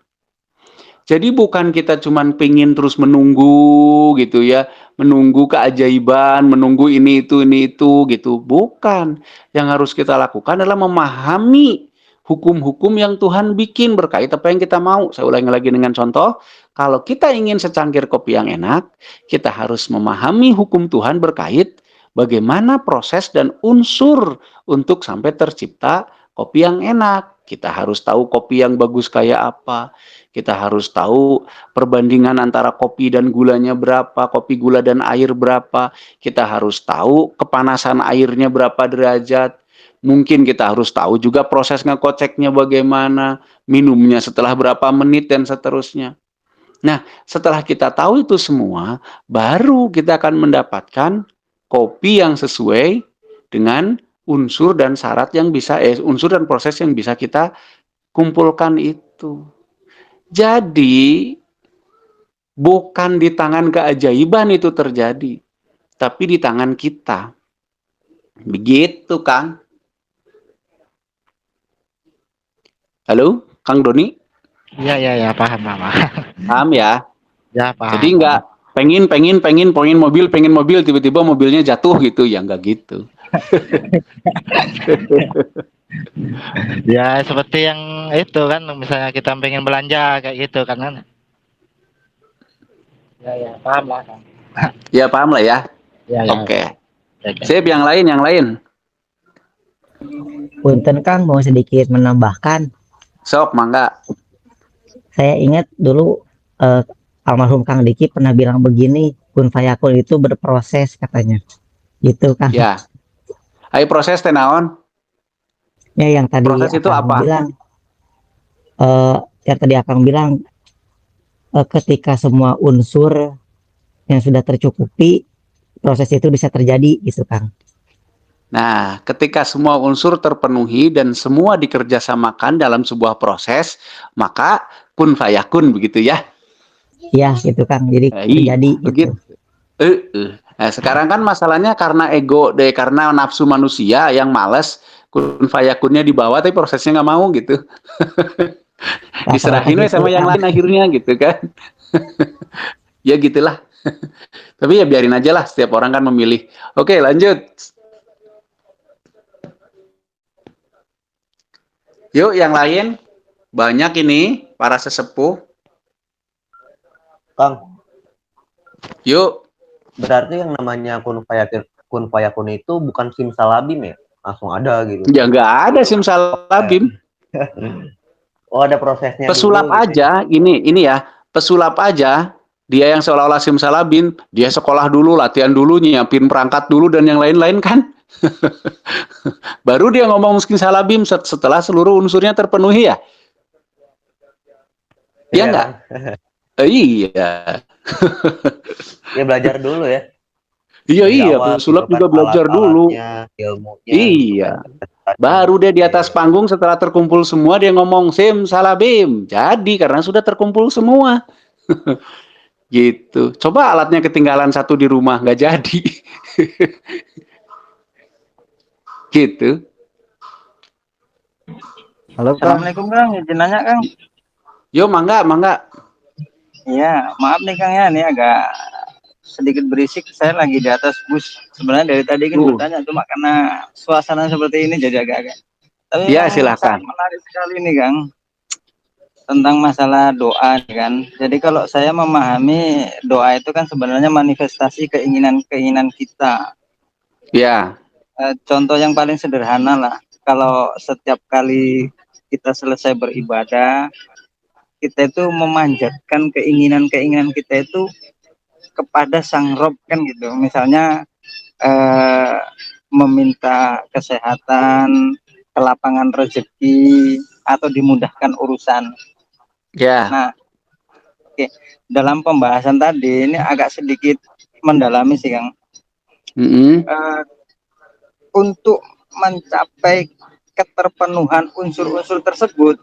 Speaker 1: Jadi bukan kita cuman pengen terus menunggu gitu ya, menunggu keajaiban, menunggu ini itu gitu. Bukan. Yang harus kita lakukan adalah memahami hukum-hukum yang Tuhan bikin berkait apa yang kita mau. Saya ulangi lagi dengan contoh. Kalau kita ingin secangkir kopi yang enak, kita harus memahami hukum Tuhan berkait bagaimana proses dan unsur untuk sampai tercipta kopi yang enak. Kita harus tahu kopi yang bagus kayak apa. Kita harus tahu perbandingan antara kopi dan gulanya berapa, kopi gula dan air berapa. Kita harus tahu kepanasan airnya berapa derajat. Mungkin kita harus tahu juga proses ngekoceknya bagaimana, minumnya setelah berapa menit dan seterusnya. Nah, setelah kita tahu itu semua, baru kita akan mendapatkan kopi yang sesuai dengan unsur dan syarat yang bisa, unsur dan proses yang bisa kita kumpulkan itu. Jadi, bukan di tangan keajaiban itu terjadi, tapi di tangan kita. Begitu, Kang. Halo, Kang Doni?
Speaker 6: Iya, paham.
Speaker 1: Paham ya?
Speaker 6: Ya, paham.
Speaker 1: Jadi nggak pengen mobil, tiba-tiba mobilnya jatuh gitu, ya nggak gitu.
Speaker 6: Ya, seperti yang itu kan, misalnya kita pengen belanja kayak gitu kan. Ya, paham lah.
Speaker 1: Ya paham lah ya.
Speaker 6: Ya.
Speaker 1: Oke.
Speaker 6: Oke.
Speaker 1: Sip, yang lain.
Speaker 7: Punten Kang, mau sedikit menambahkan.
Speaker 1: Sok, mangga.
Speaker 7: Saya ingat dulu almarhum Kang Diki pernah bilang begini, kun fayakun itu berproses katanya. Gitu Kang.
Speaker 1: Ya. Ayo proses tenaon.
Speaker 7: Ya yang tadi
Speaker 1: Proses itu
Speaker 7: Akang
Speaker 1: apa?
Speaker 7: bilang, yang tadi Akang bilang, ketika semua unsur yang sudah tercukupi, proses itu bisa terjadi gitu Kang.
Speaker 1: Nah, ketika semua unsur terpenuhi dan semua dikerjasamakan dalam sebuah proses, maka kun fayakun begitu ya.
Speaker 7: Iya gitu Kang, jadi terjadi gitu.
Speaker 1: Nah, sekarang kan masalahnya karena ego deh, karena nafsu manusia yang males, kun fayakunnya dibawa tapi prosesnya nggak mau gitu. Diserahin
Speaker 7: Rata-rata
Speaker 1: sama
Speaker 7: gitu,
Speaker 1: yang
Speaker 7: Kang.
Speaker 1: lain akhirnya gitu kan. Ya gitulah. Tapi ya biarin aja lah, setiap orang kan memilih. Oke, lanjut. Yuk, yang lain. Banyak ini, para sesepuh.
Speaker 2: Kang,
Speaker 1: Yuk.
Speaker 2: berarti yang namanya kun fayakun itu bukan simsalabim ya? Langsung ada gitu.
Speaker 1: Ya nggak ada simsalabim.
Speaker 2: Oh, ada prosesnya
Speaker 1: Pesulap
Speaker 2: dulu, gitu
Speaker 1: aja, ini ya. Pesulap aja, dia yang seolah-olah simsalabim, dia sekolah dulu, latihan dulu, nyiapin perangkat dulu, dan yang lain-lain kan. Baru dia ngomong simsalabim setelah seluruh unsurnya terpenuhi ya. Iya nggak? Iya.
Speaker 2: Ya belajar dulu ya.
Speaker 1: Iya, pesulap juga belajar dulu.
Speaker 2: Ilmunya.
Speaker 1: Iya. Baru dia di atas panggung setelah terkumpul semua dia ngomong simsalabim. Jadi karena sudah terkumpul semua. Gitu. Coba alatnya ketinggalan satu di rumah nggak jadi. Gitu.
Speaker 8: Halo Kang. Assalamualaikum Kang, izin nanya Kang.
Speaker 1: Yo, mangga.
Speaker 8: Iya, maaf nih Kang ya, ini agak sedikit berisik. Saya lagi di atas bus. Sebenarnya dari tadi kan bertanya, cuma karena suasana seperti ini jadi agak-agak. Tapi
Speaker 1: ya, silakan.
Speaker 8: Menarik sekali nih Kang, tentang masalah doa kan. Jadi kalau saya memahami doa itu kan sebenarnya manifestasi keinginan kita.
Speaker 1: Ya.
Speaker 8: Contoh yang paling sederhana lah, kalau setiap kali kita selesai beribadah, kita itu memanjatkan keinginan kita itu kepada Sang Rob kan gitu. Misalnya meminta kesehatan, kelapangan rezeki, atau dimudahkan urusan.
Speaker 1: Ya.
Speaker 8: Nah, oke. Dalam pembahasan tadi ini agak sedikit mendalami sih Kang. Untuk mencapai keterpenuhan unsur-unsur tersebut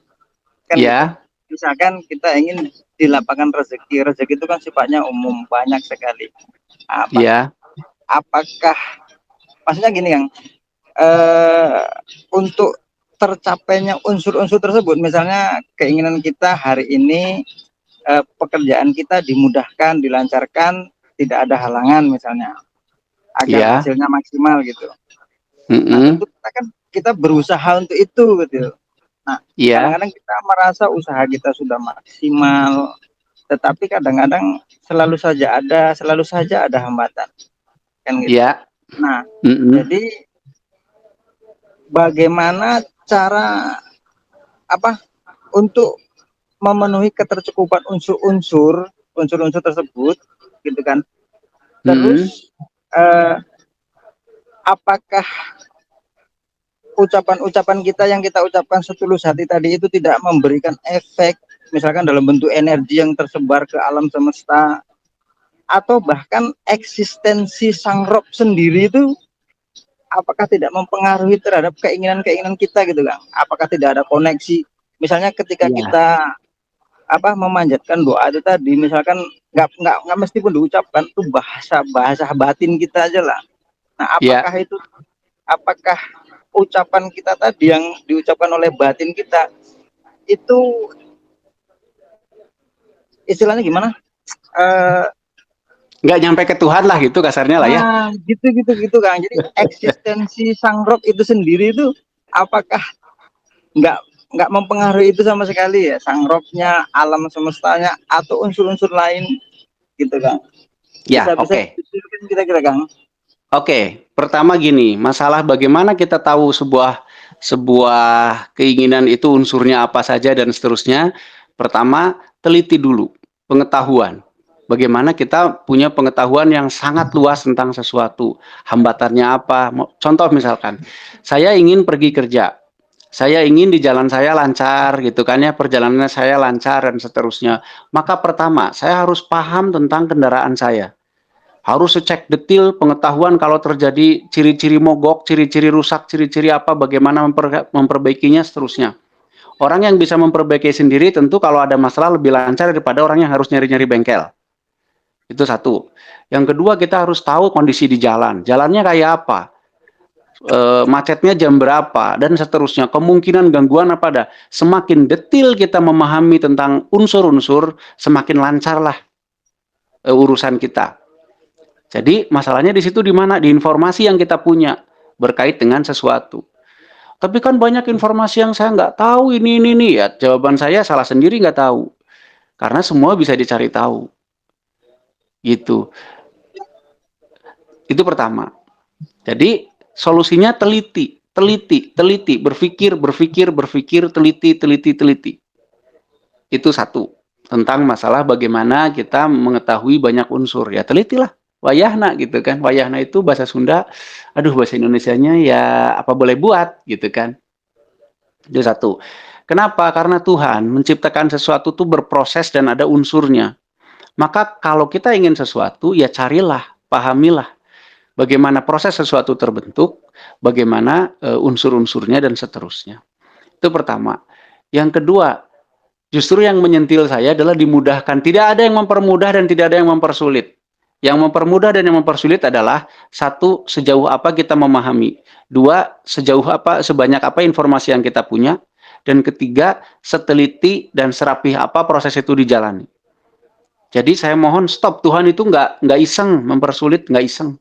Speaker 8: kan
Speaker 1: ya.
Speaker 8: Misalkan kita ingin dilapangkan rezeki itu kan sifatnya umum, banyak sekali. Apakah maksudnya gini Kang, untuk tercapainya unsur-unsur tersebut, misalnya keinginan kita hari ini pekerjaan kita dimudahkan, dilancarkan, tidak ada halangan misalnya, agar hasilnya maksimal gitu. Nah, tentu kita berusaha untuk itu gitu. Nah, kadang-kadang kita merasa usaha kita sudah maksimal, tetapi kadang-kadang selalu saja ada hambatan, kan gitu. Nah, jadi bagaimana cara untuk memenuhi ketercukupan unsur-unsur tersebut, gitu kan. Terus apakah ucapan-ucapan kita yang kita ucapkan setulus hati tadi itu tidak memberikan efek, misalkan dalam bentuk energi yang tersebar ke alam semesta, atau bahkan eksistensi sang Rob sendiri itu apakah tidak mempengaruhi terhadap keinginan-keinginan kita, gitu kan? Apakah tidak ada koneksi? Misalnya ketika kita memanjatkan doa itu tadi, misalkan nggak mesti pun diucapkan, itu bahasa batin kita aja lah. Nah, apakah ucapan kita tadi yang diucapkan oleh batin kita itu istilahnya gimana?
Speaker 1: Nggak nyampe ke Tuhan lah gitu kasarnya lah ya.
Speaker 8: Gitu Kang. Jadi eksistensi sang Rob itu sendiri itu apakah nggak mempengaruhi itu sama sekali ya, sang Robnya, alam semestanya, atau unsur-unsur lain, gitu Kang?
Speaker 1: Ya, oke.
Speaker 8: Kira-kira Kang.
Speaker 1: Oke, pertama gini, masalah bagaimana kita tahu sebuah keinginan itu unsurnya apa saja dan seterusnya. Pertama, teliti dulu pengetahuan. Bagaimana kita punya pengetahuan yang sangat luas tentang sesuatu. Hambatannya apa? Contoh misalkan, saya ingin pergi kerja. Saya ingin di jalan saya lancar gitu kan ya, perjalanannya saya lancar dan seterusnya. Maka pertama, saya harus paham tentang kendaraan saya. Harus secek detil pengetahuan kalau terjadi ciri-ciri mogok, ciri-ciri rusak, ciri-ciri apa, bagaimana memperbaikinya, seterusnya. Orang yang bisa memperbaiki sendiri tentu kalau ada masalah lebih lancar daripada orang yang harus nyari-nyari bengkel. Itu satu. Yang kedua, kita harus tahu kondisi di jalan. Jalannya kayak apa? Macetnya jam berapa? Dan seterusnya. Kemungkinan gangguan apa ada? Semakin detil kita memahami tentang unsur-unsur, semakin lancarlah urusan kita. Jadi masalahnya di situ di mana? Di informasi yang kita punya berkait dengan sesuatu. Tapi kan banyak informasi yang saya nggak tahu ini ya. Jawaban saya salah sendiri nggak tahu. Karena semua bisa dicari tahu. Gitu. Itu pertama. Jadi solusinya teliti, berpikir, teliti. Itu satu. Tentang masalah bagaimana kita mengetahui banyak unsur. Ya telitilah. Wayahna gitu kan. Wayahna itu bahasa Sunda, bahasa Indonesianya ya apa boleh buat gitu kan. Itu satu. Kenapa? Karena Tuhan menciptakan sesuatu itu berproses dan ada unsurnya. Maka kalau kita ingin sesuatu, ya carilah, pahamilah bagaimana proses sesuatu terbentuk, bagaimana unsur-unsurnya dan seterusnya. Itu pertama. Yang kedua, justru yang menyentil saya adalah dimudahkan. Tidak ada yang mempermudah dan tidak ada yang mempersulit. Yang mempermudah dan yang mempersulit adalah satu, sejauh apa kita memahami. Dua, sebanyak apa informasi yang kita punya. Dan ketiga, seteliti dan serapih apa proses itu dijalani. Jadi saya mohon stop, Tuhan itu nggak iseng mempersulit, nggak iseng.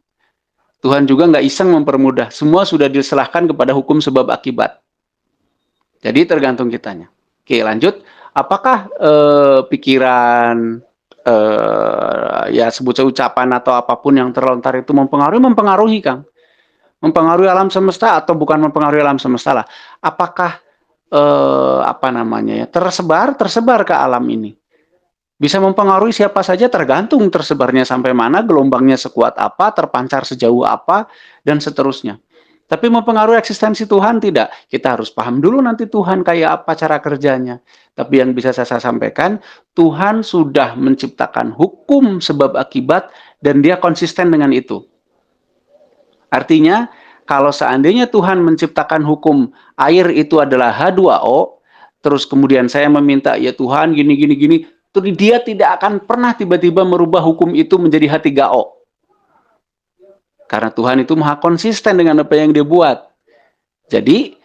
Speaker 1: Tuhan juga nggak iseng mempermudah. Semua sudah diserahkan kepada hukum sebab akibat. Jadi tergantung kitanya. Oke, lanjut. Apakah pikiran ya sebut ucapan atau apapun yang terlontar itu mempengaruhi Kang, mempengaruhi alam semesta atau bukan mempengaruhi alam semesta lah? Apakah tersebar ke alam ini? Bisa mempengaruhi siapa saja, tergantung tersebarnya sampai mana, gelombangnya sekuat apa, terpancar sejauh apa, dan seterusnya. Tapi mempengaruhi eksistensi Tuhan tidak. Kita harus paham dulu nanti Tuhan kayak apa cara kerjanya. Tapi yang bisa saya sampaikan, Tuhan sudah menciptakan hukum sebab akibat dan dia konsisten dengan itu. Artinya, kalau seandainya Tuhan menciptakan hukum air itu adalah H2O, terus kemudian saya meminta, ya Tuhan gini, dia tidak akan pernah tiba-tiba merubah hukum itu menjadi H3O. Karena Tuhan itu maha konsisten dengan apa yang dia buat. Jadi,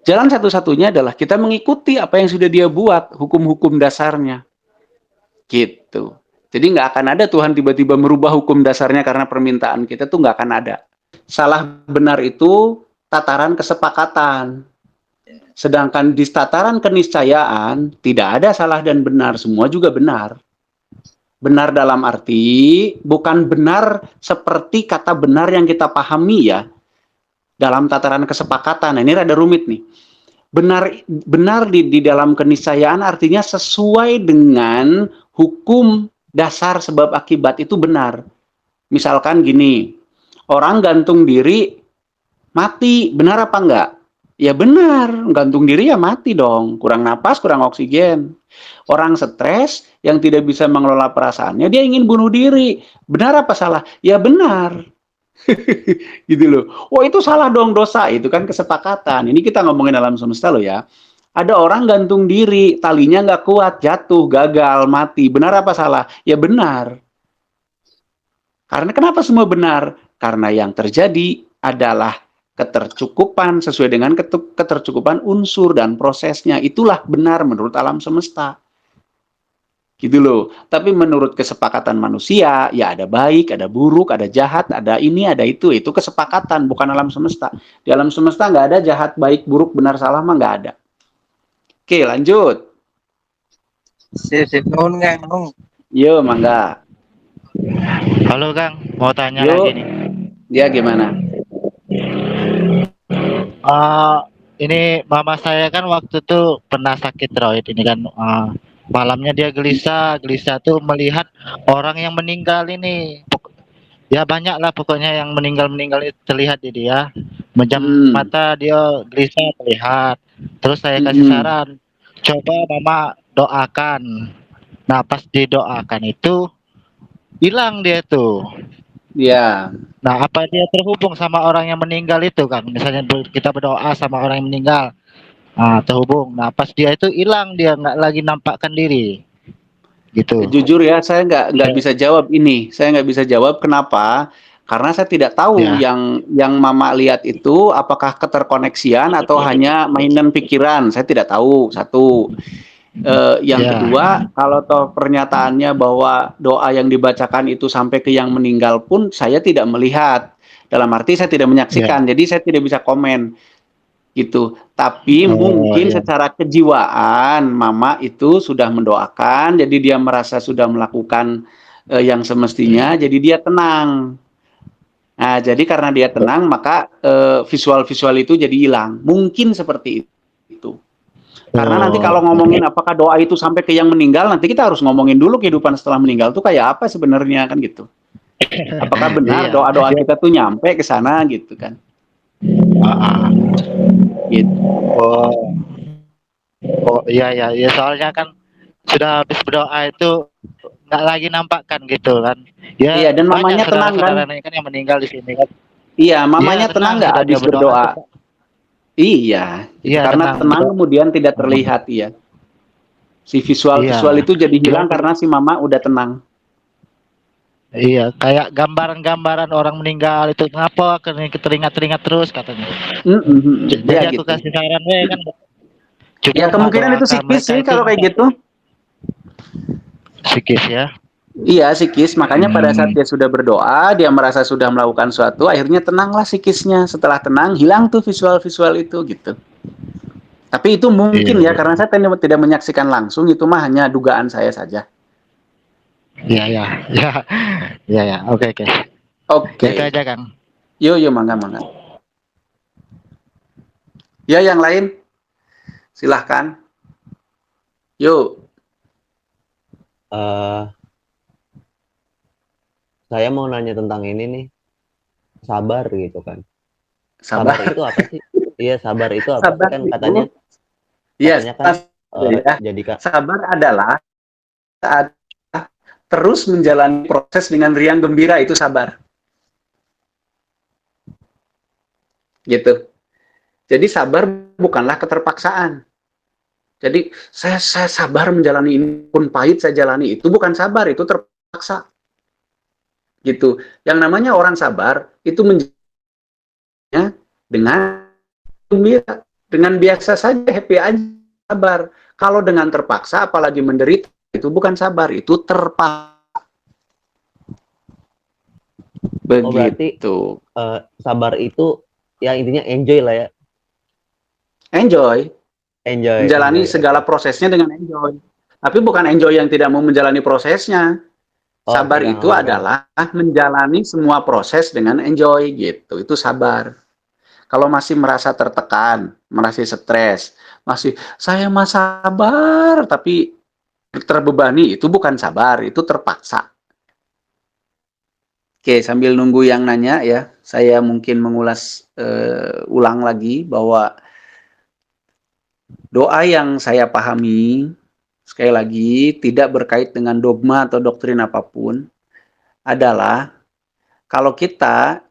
Speaker 1: jalan satu-satunya adalah kita mengikuti apa yang sudah dia buat, hukum-hukum dasarnya. Gitu. Jadi nggak akan ada Tuhan tiba-tiba merubah hukum dasarnya karena permintaan kita, tuh nggak akan ada. Salah benar itu tataran kesepakatan. Sedangkan di tataran keniscayaan, tidak ada salah dan benar, semua juga benar. Benar dalam arti, bukan benar seperti kata benar yang kita pahami ya, dalam tataran kesepakatan. Nah, ini rada rumit nih. benar di dalam keniscayaan artinya sesuai dengan hukum dasar sebab akibat itu benar. Misalkan gini, orang gantung diri mati, benar apa enggak? Ya benar, gantung diri ya mati dong, kurang napas, kurang oksigen. Orang stres yang tidak bisa mengelola perasaannya, dia ingin bunuh diri. Benar apa salah? Ya benar. Gitu loh. Oh itu salah dong, dosa. Itu kan kesepakatan. Ini kita ngomongin alam semesta loh ya. Ada orang gantung diri, talinya nggak kuat, jatuh, gagal, mati. Benar apa salah? Ya benar. Karena kenapa semua benar? Karena yang terjadi adalah ketercukupan sesuai dengan ketercukupan unsur dan prosesnya. Itulah benar menurut alam semesta. Gitu loh. Tapi menurut kesepakatan manusia, ya ada baik, ada buruk, ada jahat, ada ini, ada itu. Itu kesepakatan, bukan alam semesta. Di alam semesta nggak ada jahat, baik, buruk, benar, salah mah nggak ada. Oke, lanjut.
Speaker 8: Sip, nun Kang.
Speaker 1: Yo, mangga.
Speaker 6: Halo Kang, mau tanya
Speaker 1: Yo.
Speaker 6: lagi nih.
Speaker 1: Dia gimana?
Speaker 6: Ini mama saya kan waktu itu pernah sakit roid ini kan, malamnya dia gelisah tuh melihat orang yang meninggal ini. Ya banyak lah pokoknya yang meninggal itu terlihat di dia. Menjam mata dia gelisah terlihat. Terus saya kasih saran, coba mama doakan. Nah pas didoakan itu hilang dia tuh.
Speaker 1: Ya.
Speaker 6: Nah apa dia terhubung sama orang yang meninggal itu kan? Misalnya kita berdoa sama orang yang meninggal, terhubung. Nah pas dia itu hilang, dia nggak lagi nampakkan diri. Gitu.
Speaker 1: Jujur ya, saya nggak bisa jawab ini. Saya nggak bisa jawab kenapa? Karena saya tidak tahu yang Mama lihat itu apakah keterkoneksian atau hanya mainan pikiran. Saya tidak tahu. Satu. Yang kedua, kalau toh pernyataannya bahwa doa yang dibacakan itu sampai ke yang meninggal pun saya tidak melihat. Dalam arti saya tidak menyaksikan. Jadi saya tidak bisa komen. Gitu. Tapi mungkin secara kejiwaan Mama itu sudah mendoakan, jadi dia merasa sudah melakukan yang semestinya, jadi dia tenang. Nah, jadi karena dia tenang maka visual-visual itu jadi hilang. Mungkin seperti itu. Karena nanti kalau ngomongin apakah doa itu sampai ke yang meninggal, nanti kita harus ngomongin dulu kehidupan setelah meninggal itu kayak apa sebenarnya kan gitu. Apakah benar doa-doa kita tuh nyampe ke sana gitu kan? Gitu.
Speaker 6: Oh iya soalnya kan sudah habis berdoa itu nggak lagi nampakkan gitu kan.
Speaker 1: Iya, dan mamanya tenang kan?
Speaker 6: Kan yang meninggal di sini kan.
Speaker 1: Iya, mamanya tenang nggak habis berdoa? Iya, karena tenang kemudian tidak terlihat ya. Si visual itu jadi hilang karena si mama udah tenang.
Speaker 6: Iya, kayak gambaran-gambaran orang meninggal itu ngapa teringat terus katanya. Jadi aku kasih saran kan.
Speaker 1: Ya kemungkinan itu psikis sih kalau kayak gitu.
Speaker 6: Psikis ya.
Speaker 1: Iya, psikis. Makanya pada saat dia sudah berdoa, dia merasa sudah melakukan suatu, akhirnya tenanglah psikisnya. Setelah tenang, hilang tuh visual-visual itu gitu. Tapi itu mungkin ya, karena saya tidak menyaksikan langsung, itu mah hanya dugaan saya saja.
Speaker 6: Ya. Oke. Itu aja Kang.
Speaker 1: Yo, mangga. Ya, yang lain, silahkan. Yo.
Speaker 2: Saya mau nanya tentang ini nih, sabar gitu kan.
Speaker 1: Sabar
Speaker 2: itu apa sih? Iya, sabar itu apa sih kan katanya?
Speaker 1: Iya, kan sabar adalah saat terus menjalani proses dengan riang gembira, itu sabar. Gitu. Jadi sabar bukanlah keterpaksaan. Jadi saya sabar menjalani ini pun pahit saya jalani, itu bukan sabar, itu terpaksa. Gitu. Yang namanya orang sabar itu menjalaninya dengan gembira, dengan biasa saja, happy aja, sabar. Kalau dengan terpaksa apalagi menderita, itu bukan sabar, itu terpaksa. Begitu.
Speaker 2: Sabar itu ya intinya enjoy lah ya.
Speaker 1: Enjoy. Menjalani segala prosesnya dengan enjoy. Tapi bukan enjoy yang tidak mau menjalani prosesnya. Sabar itu adalah menjalani semua proses dengan enjoy gitu. Itu sabar. Kalau masih merasa tertekan, masih stres, masih saya mah sabar tapi terbebani, itu bukan sabar, itu terpaksa. Oke, sambil nunggu yang nanya ya, saya mungkin mengulas ulang lagi bahwa doa yang saya pahami, sekali lagi, tidak berkait dengan dogma atau doktrin apapun, adalah kalau kita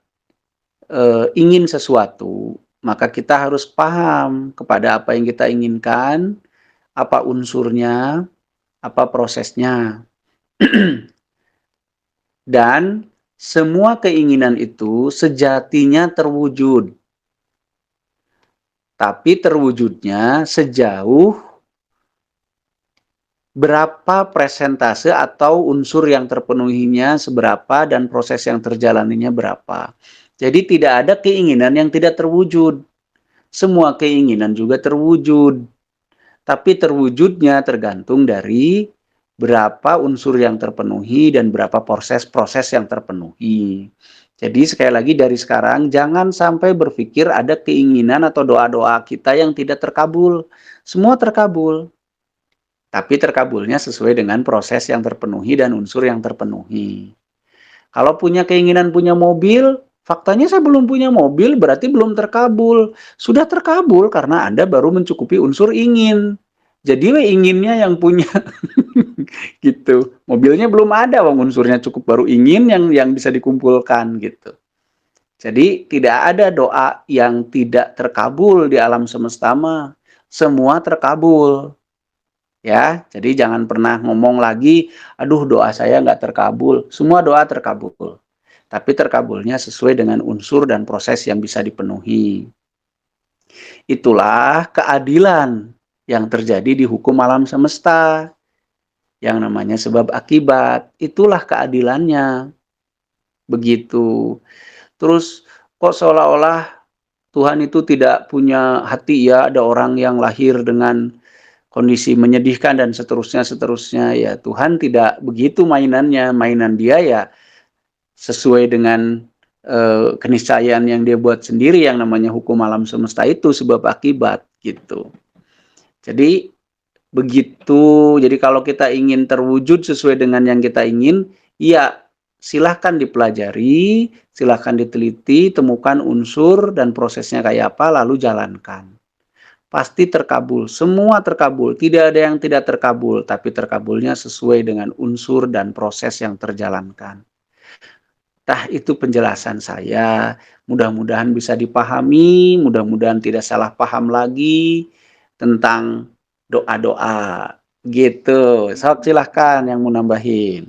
Speaker 1: ingin sesuatu, maka kita harus paham kepada apa yang kita inginkan, apa unsurnya, apa prosesnya. Dan semua keinginan itu sejatinya terwujud. Tapi terwujudnya sejauh berapa presentase atau unsur yang terpenuhinya seberapa dan proses yang terjalaninya berapa. Jadi tidak ada keinginan yang tidak terwujud. Semua keinginan juga terwujud. Tapi terwujudnya tergantung dari berapa unsur yang terpenuhi dan berapa proses-proses yang terpenuhi. Jadi sekali lagi dari sekarang jangan sampai berpikir ada keinginan atau doa-doa kita yang tidak terkabul. Semua terkabul. Tapi terkabulnya sesuai dengan proses yang terpenuhi dan unsur yang terpenuhi. Kalau punya keinginan punya mobil, faktanya saya belum punya mobil, berarti belum terkabul. Sudah terkabul karena Anda baru mencukupi unsur ingin. Jadi inginnya yang punya. Gitu. Mobilnya belum ada, unsurnya cukup baru ingin yang bisa dikumpulkan gitu. Jadi tidak ada doa yang tidak terkabul di alam semesta mah. Semua terkabul. Ya, jadi jangan pernah ngomong lagi, aduh doa saya nggak terkabul. Semua doa terkabul. Tapi terkabulnya sesuai dengan unsur dan proses yang bisa dipenuhi. Itulah keadilan yang terjadi di hukum alam semesta. Yang namanya sebab akibat. Itulah keadilannya. Begitu. Terus kok seolah-olah Tuhan itu tidak punya hati ya, ada orang yang lahir dengan kondisi menyedihkan dan seterusnya ya. Tuhan tidak begitu mainannya. Mainan dia ya sesuai dengan keniscayaan yang dia buat sendiri yang namanya hukum alam semesta itu sebab akibat gitu. Jadi begitu. Jadi kalau kita ingin terwujud sesuai dengan yang kita ingin, ya silahkan dipelajari, silahkan diteliti, temukan unsur dan prosesnya kayak apa, lalu jalankan. Pasti terkabul, semua terkabul, tidak ada yang tidak terkabul, tapi terkabulnya sesuai dengan unsur dan proses yang terjalankan. Itu penjelasan saya, mudah-mudahan bisa dipahami, mudah-mudahan tidak salah paham lagi tentang doa-doa, gitu. Sok silahkan yang mau nambahin.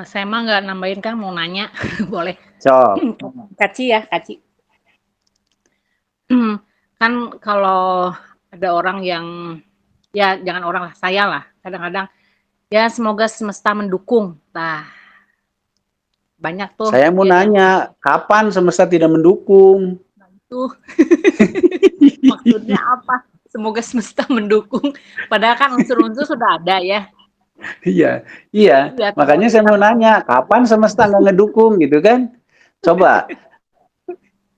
Speaker 3: Saya mah nggak nambahin, Kang, mau nanya, boleh?
Speaker 1: Sok.
Speaker 3: Kaci ya, Kaci. Kan kalau ada orang yang, ya jangan orang lah, saya lah, kadang-kadang, ya semoga semesta mendukung. Nah, banyak tuh.
Speaker 1: Saya mau nanya, kapan semesta tidak mendukung?
Speaker 3: Nah, itu maksudnya apa? Semoga semesta mendukung. Padahal kan unsur-unsur sudah ada ya.
Speaker 1: Iya. Makanya saya mau nanya, kapan semesta nggak ngedukung gitu kan? Coba,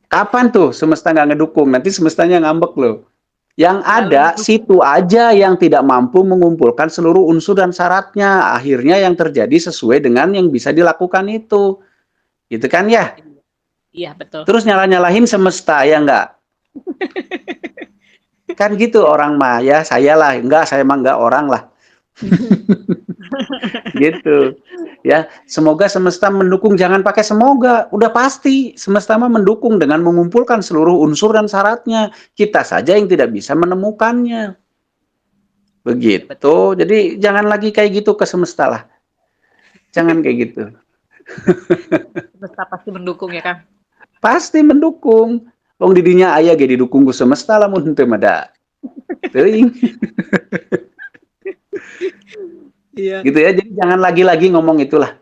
Speaker 1: kapan tuh semesta nggak ngedukung? Nanti semestanya ngambek loh. Yang ada, situ aja yang tidak mampu mengumpulkan seluruh unsur dan syaratnya. Akhirnya yang terjadi sesuai dengan yang bisa dilakukan itu. Gitu kan ya?
Speaker 3: Iya, betul.
Speaker 1: Terus nyala-nyalahin semesta, ya enggak? Kan gitu orang mah, ya saya lah. Enggak, saya mah enggak orang lah. Gitu. Ya, semoga semesta mendukung, jangan pakai semoga, udah pasti semesta mah mendukung dengan mengumpulkan seluruh unsur dan syaratnya. Kita saja yang tidak bisa menemukannya. Begitu. Jadi jangan lagi kayak gitu ke semesta lah. Jangan kayak gitu.
Speaker 3: Semesta pasti mendukung ya, Kang?
Speaker 1: Pasti mendukung. Wong didinya aya ge didukung ku semesta lamun teu mada. Teuing.
Speaker 3: Iya.
Speaker 1: Gitu ya, jadi jangan lagi-lagi ngomong itulah.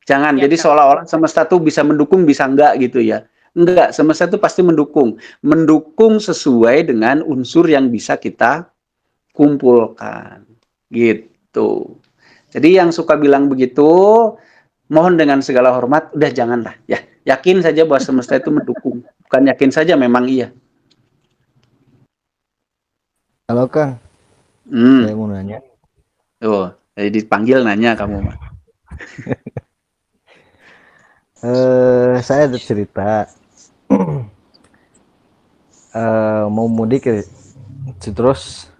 Speaker 1: Jangan,
Speaker 3: Ya,
Speaker 1: jadi seolah-olah semesta tuh bisa mendukung, bisa enggak gitu ya. Enggak, semesta itu pasti mendukung. Mendukung sesuai dengan unsur yang bisa kita kumpulkan. Gitu. Jadi yang suka bilang begitu, mohon dengan segala hormat, udah janganlah. Ya, yakin saja bahwa semesta itu mendukung. Bukan yakin saja, memang iya.
Speaker 9: Halo Kang, saya mau nanya.
Speaker 1: Oh, jadi dipanggil nanya kamu mah.
Speaker 9: Saya ada cerita. Mau mudik ya, terus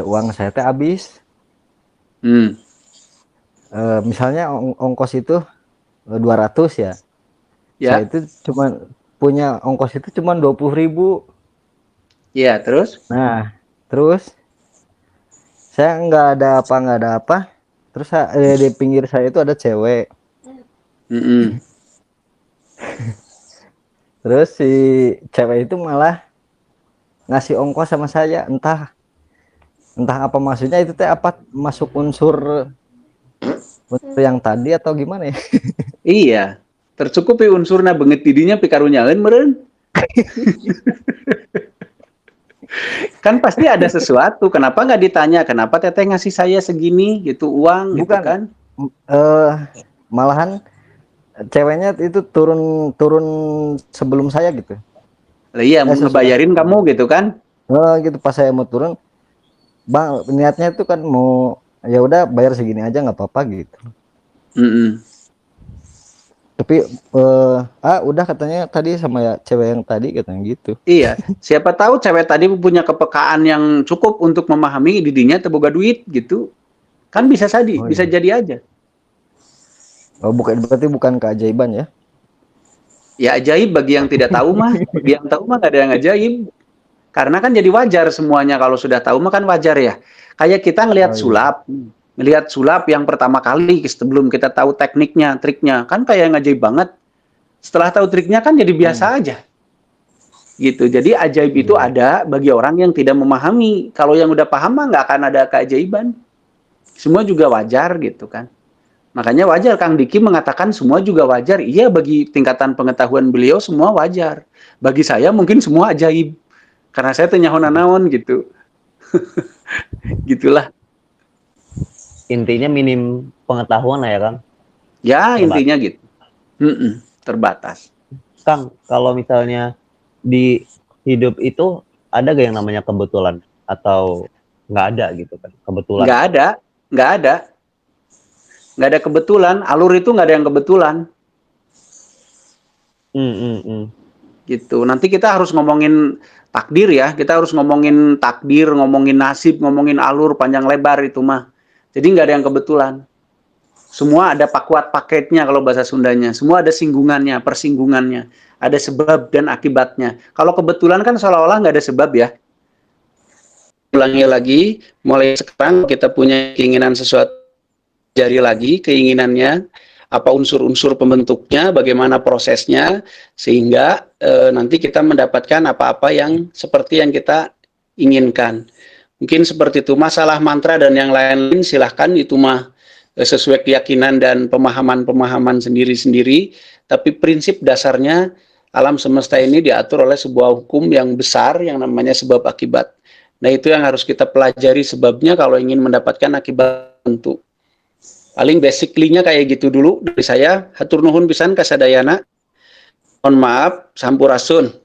Speaker 9: uang saya teh habis. Misalnya ongkos itu 200 ya. Saya itu cuma punya ongkos itu cuma 20.000.
Speaker 1: Iya, terus?
Speaker 9: Nah, terus saya nggak ada apa. Terus di pinggir saya itu ada cewek. Terus si cewek itu malah ngasih ongkos sama saya, entah apa maksudnya, itu teh apa masuk unsur yang tadi atau gimana ya?
Speaker 1: Iya, tercukupi unsurna beungeut didinya pikarunyaeun meureun. Kan pasti ada sesuatu, kenapa nggak ditanya, kenapa teteh ngasih saya segini gitu uang.
Speaker 9: Bukan,
Speaker 1: gitu kan?
Speaker 9: Malahan ceweknya itu turun sebelum saya gitu.
Speaker 1: Lah iya, mau ngebayarin kamu gitu kan?
Speaker 9: Gitu, pas saya mau turun, bang, niatnya itu kan mau ya udah bayar segini aja nggak apa-apa gitu. Tapi udah katanya tadi sama ya cewek yang tadi katanya gitu.
Speaker 1: Iya, siapa tahu cewek tadi punya kepekaan yang cukup untuk memahami didinya teboga duit gitu. Kan bisa bisa jadi aja.
Speaker 9: Oh, berarti bukan keajaiban ya?
Speaker 1: Ya ajaib bagi yang tidak tahu mah, bagi yang tahu mah gak ada yang ajaib. Karena kan jadi wajar semuanya, kalau sudah tahu mah kan wajar ya. Kayak kita ngelihat sulap yang pertama kali sebelum kita tahu tekniknya, triknya, kan kayak ngajaib banget. Setelah tahu triknya kan jadi biasa aja. Gitu. Jadi ajaib itu ada bagi orang yang tidak memahami. Kalau yang udah paham mah nggak akan ada keajaiban. Semua juga wajar gitu kan. Makanya wajar Kang Diki mengatakan semua juga wajar. Iya, bagi tingkatan pengetahuan beliau semua wajar. Bagi saya mungkin semua ajaib. Karena saya tanya naon gitu. Gitulah.
Speaker 2: Intinya minim pengetahuan lah ya Kang.
Speaker 1: Ya, intinya gitu. Terbatas.
Speaker 2: Kang, kalau misalnya di hidup itu ada gak yang namanya kebetulan? Atau nggak ada gitu kan, kebetulan?
Speaker 1: Nggak ada. Nggak ada kebetulan, alur itu nggak ada yang kebetulan. Gitu. Nanti kita harus ngomongin takdir ya, kita harus ngomongin takdir, ngomongin nasib, ngomongin alur panjang lebar itu mah. Jadi nggak ada yang kebetulan. Semua ada pakuat paketnya kalau bahasa Sundanya. Semua ada singgungannya, persinggungannya. Ada sebab dan akibatnya. Kalau kebetulan kan seolah-olah nggak ada sebab ya. Ulangi lagi, mulai sekarang kita punya keinginan sesuatu, jari lagi keinginannya, apa unsur-unsur pembentuknya, bagaimana prosesnya, sehingga nanti kita mendapatkan apa-apa yang seperti yang kita inginkan. Mungkin seperti itu. Masalah mantra dan yang lain-lain silahkan, itu mah sesuai keyakinan dan pemahaman-pemahaman sendiri-sendiri, tapi prinsip dasarnya alam semesta ini diatur oleh sebuah hukum yang besar yang namanya sebab akibat. Nah, itu yang harus kita pelajari sebabnya kalau ingin mendapatkan akibat tentu. Paling basically-nya kayak gitu dulu dari saya. Hatur nuhun pisan kasadayana. Mohon maaf, sampurasun.